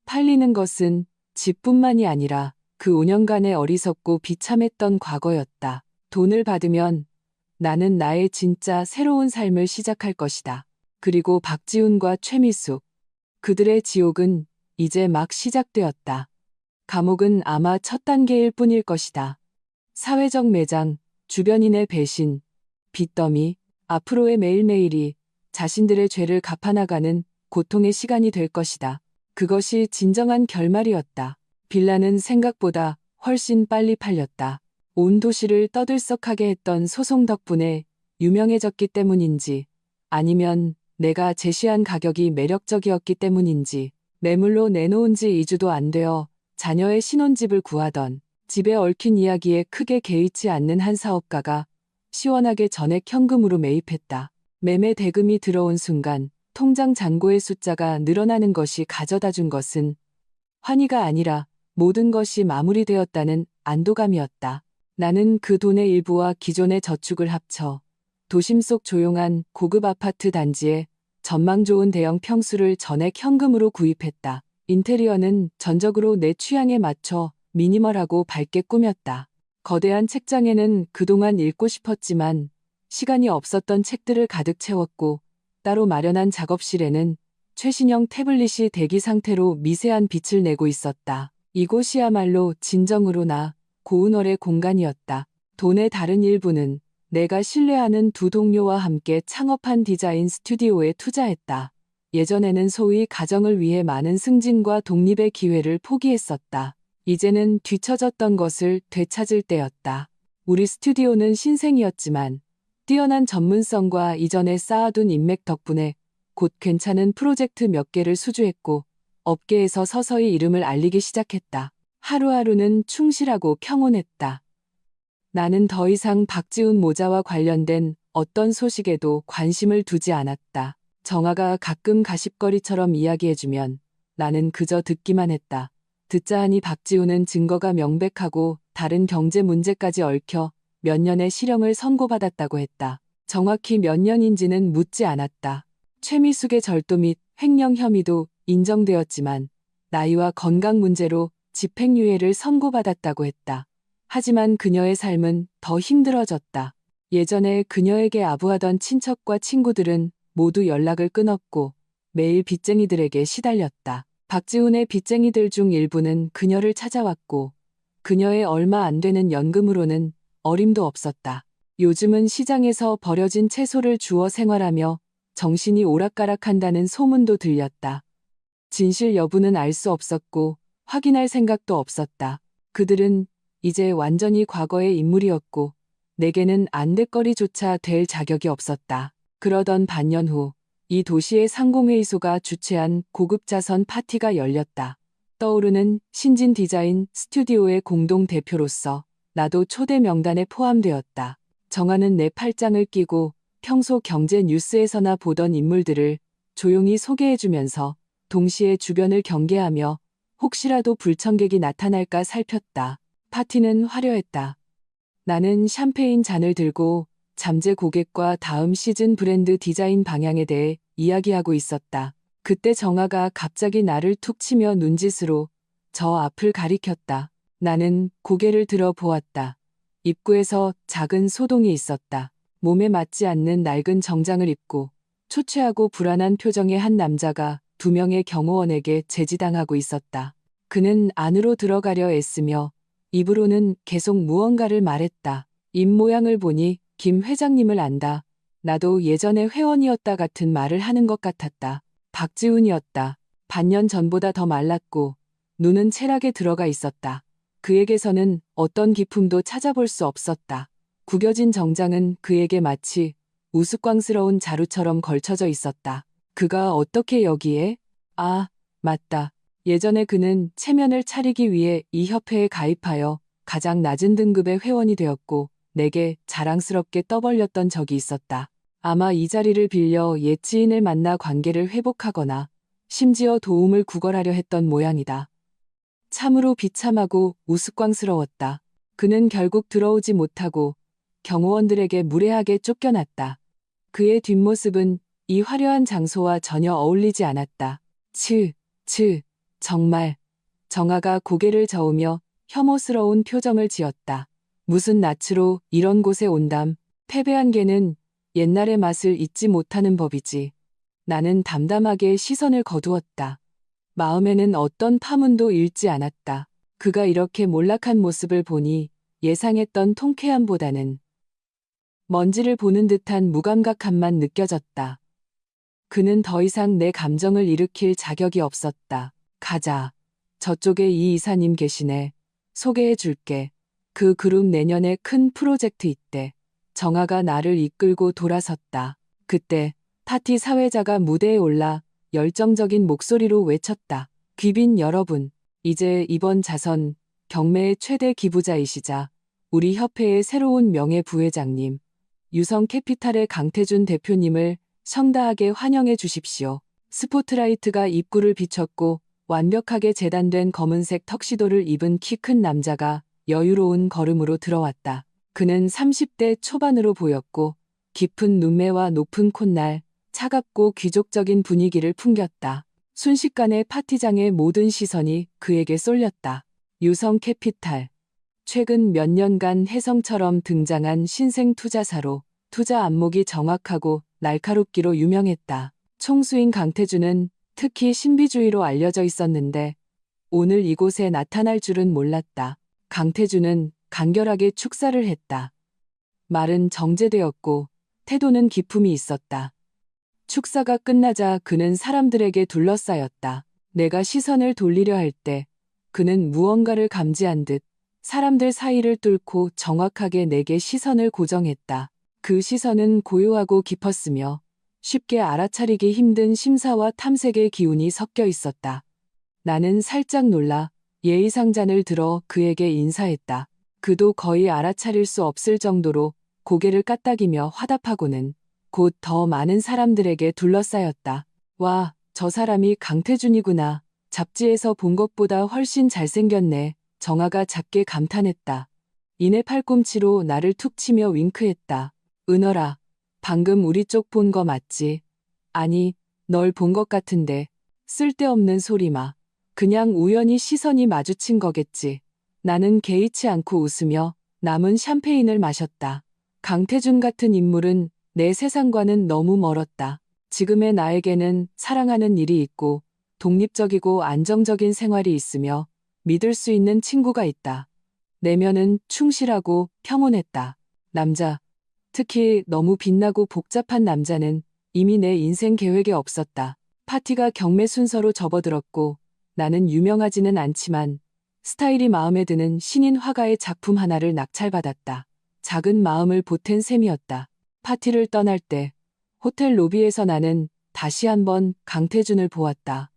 팔리는 것은 집뿐만이 아니라 그 5년간의 어리석고 비참했던 과거였다. 돈을 받으면 나는 나의 진짜 새로운 삶을 시작할 것이다. 그리고 박지훈과 최미숙, 그들의 지옥은 이제 막 시작되었다. 감옥은 아마 첫 단계일 뿐일 것이다. 사회적 매장, 주변인의 배신, 빚더미, 앞으로의 매일매일이 자신들의 죄를 갚아나가는 고통의 시간이 될 것이다. 그것이 진정한 결말이었다. 빌라는 생각보다 훨씬 빨리 팔렸다. 온 도시를 떠들썩하게 했던 소송 덕분에 유명해졌기 때문인지 아니면 내가 제시한 가격이 매력적이었기 때문인지 매물로 내놓은 지 2주도 안 되어 자녀의 신혼집을 구하던 집에 얽힌 이야기에 크게 개의치 않는 한 사업가가 시원하게 전액 현금으로 매입했다. 매매 대금이 들어온 순간 통장 잔고의 숫자가 늘어나는 것이 가져다 준 것은 환희가 아니라 모든 것이 마무리되었다는 안도감이었다. 나는 그 돈의 일부와 기존의 저축을 합쳐 도심 속 조용한 고급 아파트 단지에 전망 좋은 대형 평수를 전액 현금으로 구입했다. 인테리어는 전적으로 내 취향에 맞춰 미니멀하고 밝게 꾸몄다. 거대한 책장에는 그동안 읽고 싶었지만 시간이 없었던 책들을 가득 채웠고, 따로 마련한 작업실에는 최신형 태블릿이 대기 상태로 미세한 빛을 내고 있었다. 이곳이야말로 진정으로 나 고은월의 공간이었다. 돈의 다른 일부는 내가 신뢰하는 두 동료와 함께 창업한 디자인 스튜디오에 투자했다. 예전에는 소위 가정을 위해 많은 승진과 독립의 기회를 포기했었다. 이제는 뒤처졌던 것을 되찾을 때였다. 우리 스튜디오는 신생이었지만 뛰어난 전문성과 이전에 쌓아둔 인맥 덕분에 곧 괜찮은 프로젝트 몇 개를 수주했고 업계에서 서서히 이름을 알리기 시작했다. 하루하루는 충실하고 평온했다. 나는 더 이상 박지훈 모자와 관련된 어떤 소식에도 관심을 두지 않았다. 정아가 가끔 가십거리처럼 이야기해주면 나는 그저 듣기만 했다. 듣자 하니 박지훈은 증거가 명백하고 다른 경제 문제까지 얽혀 몇 년의 실형을 선고받았다고 했다. 정확히 몇 년인지는 묻지 않았다. 최미숙의 절도 및 횡령 혐의도 인정되었지만 나이와 건강 문제로 집행유예를 선고받았다고 했다. 하지만 그녀의 삶은 더 힘들어졌다. 예전에 그녀에게 아부하던 친척과 친구들은 모두 연락을 끊었고 매일 빚쟁이들에게 시달렸다. 박지훈의 빚쟁이들 중 일부는 그녀를 찾아왔고 그녀의 얼마 안 되는 연금으로는 어림도 없었다. 요즘은 시장에서 버려진 채소를 주워 생활하며 정신이 오락가락한다는 소문도 들렸다. 진실 여부는 알 수 없었고 확인할 생각도 없었다. 그들은 이제 완전히 과거의 인물이었고 내게는 안댓거리조차 될 자격이 없었다. 그러던 반년 후 이 도시의 상공회의소가 주최한 고급 자선 파티가 열렸다. 떠오르는 신진 디자인 스튜디오의 공동 대표로서 나도 초대 명단에 포함되었다. 정아는 내 팔짱을 끼고 평소 경제 뉴스에서나 보던 인물들을 조용히 소개해주면서 동시에 주변을 경계하며 혹시라도 불청객이 나타날까 살폈다. 파티는 화려했다. 나는 샴페인 잔을 들고 잠재 고객과 다음 시즌 브랜드 디자인 방향에 대해 이야기하고 있었다. 그때 정아가 갑자기 나를 툭 치며 눈짓으로 저 앞을 가리켰다. 나는 고개를 들어 보았다. 입구에서 작은 소동이 있었다. 몸에 맞지 않는 낡은 정장을 입고 초췌하고 불안한 표정의 한 남자가 두 명의 경호원에게 제지당하고 있었다. 그는 안으로 들어가려 애쓰며 입으로는 계속 무언가를 말했다. 입 모양을 보니 김 회장님을 안다. 나도 예전에 회원이었다 같은 말을 하는 것 같았다. 박지훈이었다. 반년 전보다 더 말랐고 눈은 체락에 들어가 있었다. 그에게서는 어떤 기품도 찾아볼 수 없었다. 구겨진 정장은 그에게 마치 우스꽝스러운 자루처럼 걸쳐져 있었다. 그가 어떻게 여기에? 아, 맞다. 예전에 그는 체면을 차리기 위해 이 협회에 가입하여 가장 낮은 등급의 회원이 되었고 내게 자랑스럽게 떠벌렸던 적이 있었다. 아마 이 자리를 빌려 옛 지인을 만나 관계를 회복하거나 심지어 도움을 구걸하려 했던 모양이다. 참으로 비참하고 우스꽝스러웠다. 그는 결국 들어오지 못하고 경호원들에게 무례하게 쫓겨났다. 그의 뒷모습은 이 화려한 장소와 전혀 어울리지 않았다. 정말. 정아가 고개를 저으며 혐오스러운 표정을 지었다. 무슨 낯으로 이런 곳에 온담. 패배한 개는 옛날의 맛을 잊지 못하는 법이지. 나는 담담하게 시선을 거두었다. 마음에는 어떤 파문도 일지 않았다. 그가 이렇게 몰락한 모습을 보니 예상했던 통쾌함보다는 먼지를 보는 듯한 무감각함만 느껴졌다. 그는 더 이상 내 감정을 일으킬 자격이 없었다. 가자. 저쪽에 이 이사님 계시네. 소개해 줄게. 그 그룹 내년에 큰 프로젝트 있대. 정아가 나를 이끌고 돌아섰다. 그때 파티 사회자가 무대에 올라 열정적인 목소리로 외쳤다. 귀빈 여러분, 이제 이번 자선 경매의 최대 기부자이시자 우리 협회의 새로운 명예부회장님, 유성캐피탈의 강태준 대표님을 성다하게 환영해 주십시오. 스포트라이트가 입구를 비췄고 완벽하게 재단된 검은색 턱시도를 입은 키 큰 남자가 여유로운 걸음으로 들어왔다. 그는 30대 초반으로 보였고 깊은 눈매와 높은 콧날, 차갑고 귀족적인 분위기를 풍겼다. 순식간에 파티장의 모든 시선이 그에게 쏠렸다. 유성캐피탈. 최근 몇 년간 혜성처럼 등장한 신생 투자사로 투자 안목이 정확하고 날카롭기로 유명했다. 총수인 강태준은 특히 신비주의로 알려져 있었는데 오늘 이곳에 나타날 줄은 몰랐다. 강태준은 간결하게 축사를 했다. 말은 정제되었고 태도는 기품이 있었다. 축사가 끝나자 그는 사람들에게 둘러싸였다. 내가 시선을 돌리려 할 때 그는 무언가를 감지한 듯 사람들 사이를 뚫고 정확하게 내게 시선을 고정했다. 그 시선은 고요하고 깊었으며 쉽게 알아차리기 힘든 심사와 탐색의 기운이 섞여 있었다. 나는 살짝 놀라 예의상잔을 들어 그에게 인사했다. 그도 거의 알아차릴 수 없을 정도로 고개를 까딱이며 화답하고는 곧 더 많은 사람들에게 둘러싸였다. 와, 저 사람이 강태준이구나. 잡지에서 본 것보다 훨씬 잘생겼네. 정아가 작게 감탄했다. 이내 팔꿈치로 나를 툭 치며 윙크했다. 은어라, 방금 우리 쪽 본 거 맞지? 아니, 널 본 것 같은데. 쓸데없는 소리 마. 그냥 우연히 시선이 마주친 거겠지. 나는 개의치 않고 웃으며 남은 샴페인을 마셨다. 강태준 같은 인물은 내 세상과는 너무 멀었다. 지금의 나에게는 사랑하는 일이 있고 독립적이고 안정적인 생활이 있으며 믿을 수 있는 친구가 있다. 내면은 충실하고 평온했다. 남자, 특히 너무 빛나고 복잡한 남자는 이미 내 인생 계획에 없었다. 파티가 경매 순서로 접어들었고 나는 유명하지는 않지만 스타일이 마음에 드는 신인 화가의 작품 하나를 낙찰받았다. 작은 마음을 보탠 셈이었다. 파티를 떠날 때 호텔 로비에서 나는 다시 한번 강태준을 보았다.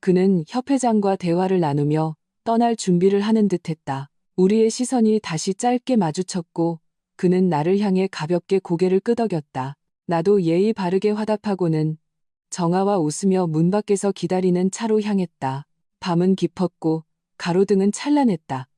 그는 협회장과 대화를 나누며 떠날 준비를 하는 듯했다. 우리의 시선이 다시 짧게 마주쳤고 그는 나를 향해 가볍게 고개를 끄덕였다. 나도 예의 바르게 화답하고는 정아와 웃으며 문 밖에서 기다리는 차로 향했다. 밤은 깊었고 가로등은 찬란했다.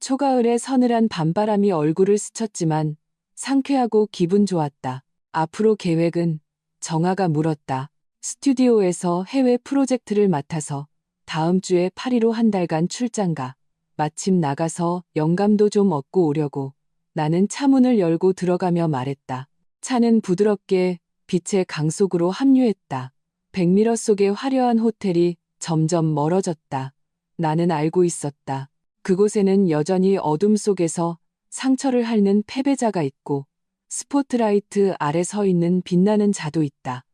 초가을의 서늘한 밤바람이 얼굴을 스쳤지만 상쾌하고 기분 좋았다. 앞으로 계획은? 정아가 물었다. 스튜디오에서 해외 프로젝트를 맡아서 다음 주에 파리로 한 달간 출장가. 마침 나가서 영감도 좀 얻고 오려고. 나는 차문을 열고 들어가며 말했다. 차는 부드럽게 빛의 강 속으로 합류했다. 백미러 속의 화려한 호텔이 점점 멀어졌다. 나는 알고 있었다. 그곳에는 여전히 어둠 속에서 상처를 핥는 패배자가 있고 스포트라이트 아래 서 있는 빛나는 자도 있다.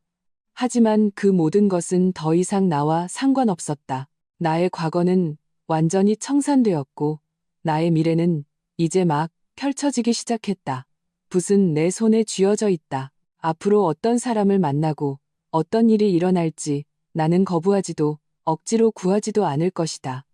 하지만 그 모든 것은 더 이상 나와 상관없었다. 나의 과거는 완전히 청산되었고 나의 미래는 이제 막 펼쳐지기 시작했다. 붓은 내 손에 쥐어져 있다. 앞으로 어떤 사람을 만나고 어떤 일이 일어날지 나는 거부하지도 억지로 구하지도 않을 것이다.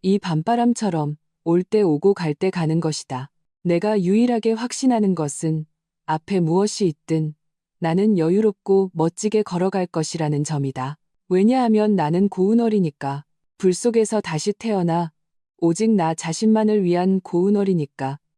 이 밤바람처럼 올 때 오고 갈 때 가는 것이다. 내가 유일하게 확신하는 것은 앞에 무엇이 있든 나는 여유롭고 멋지게 걸어갈 것이라는 점이다. 왜냐하면 나는 고운 어리니까. 불 속에서 다시 태어나 오직 나 자신만을 위한 고운 어리니까.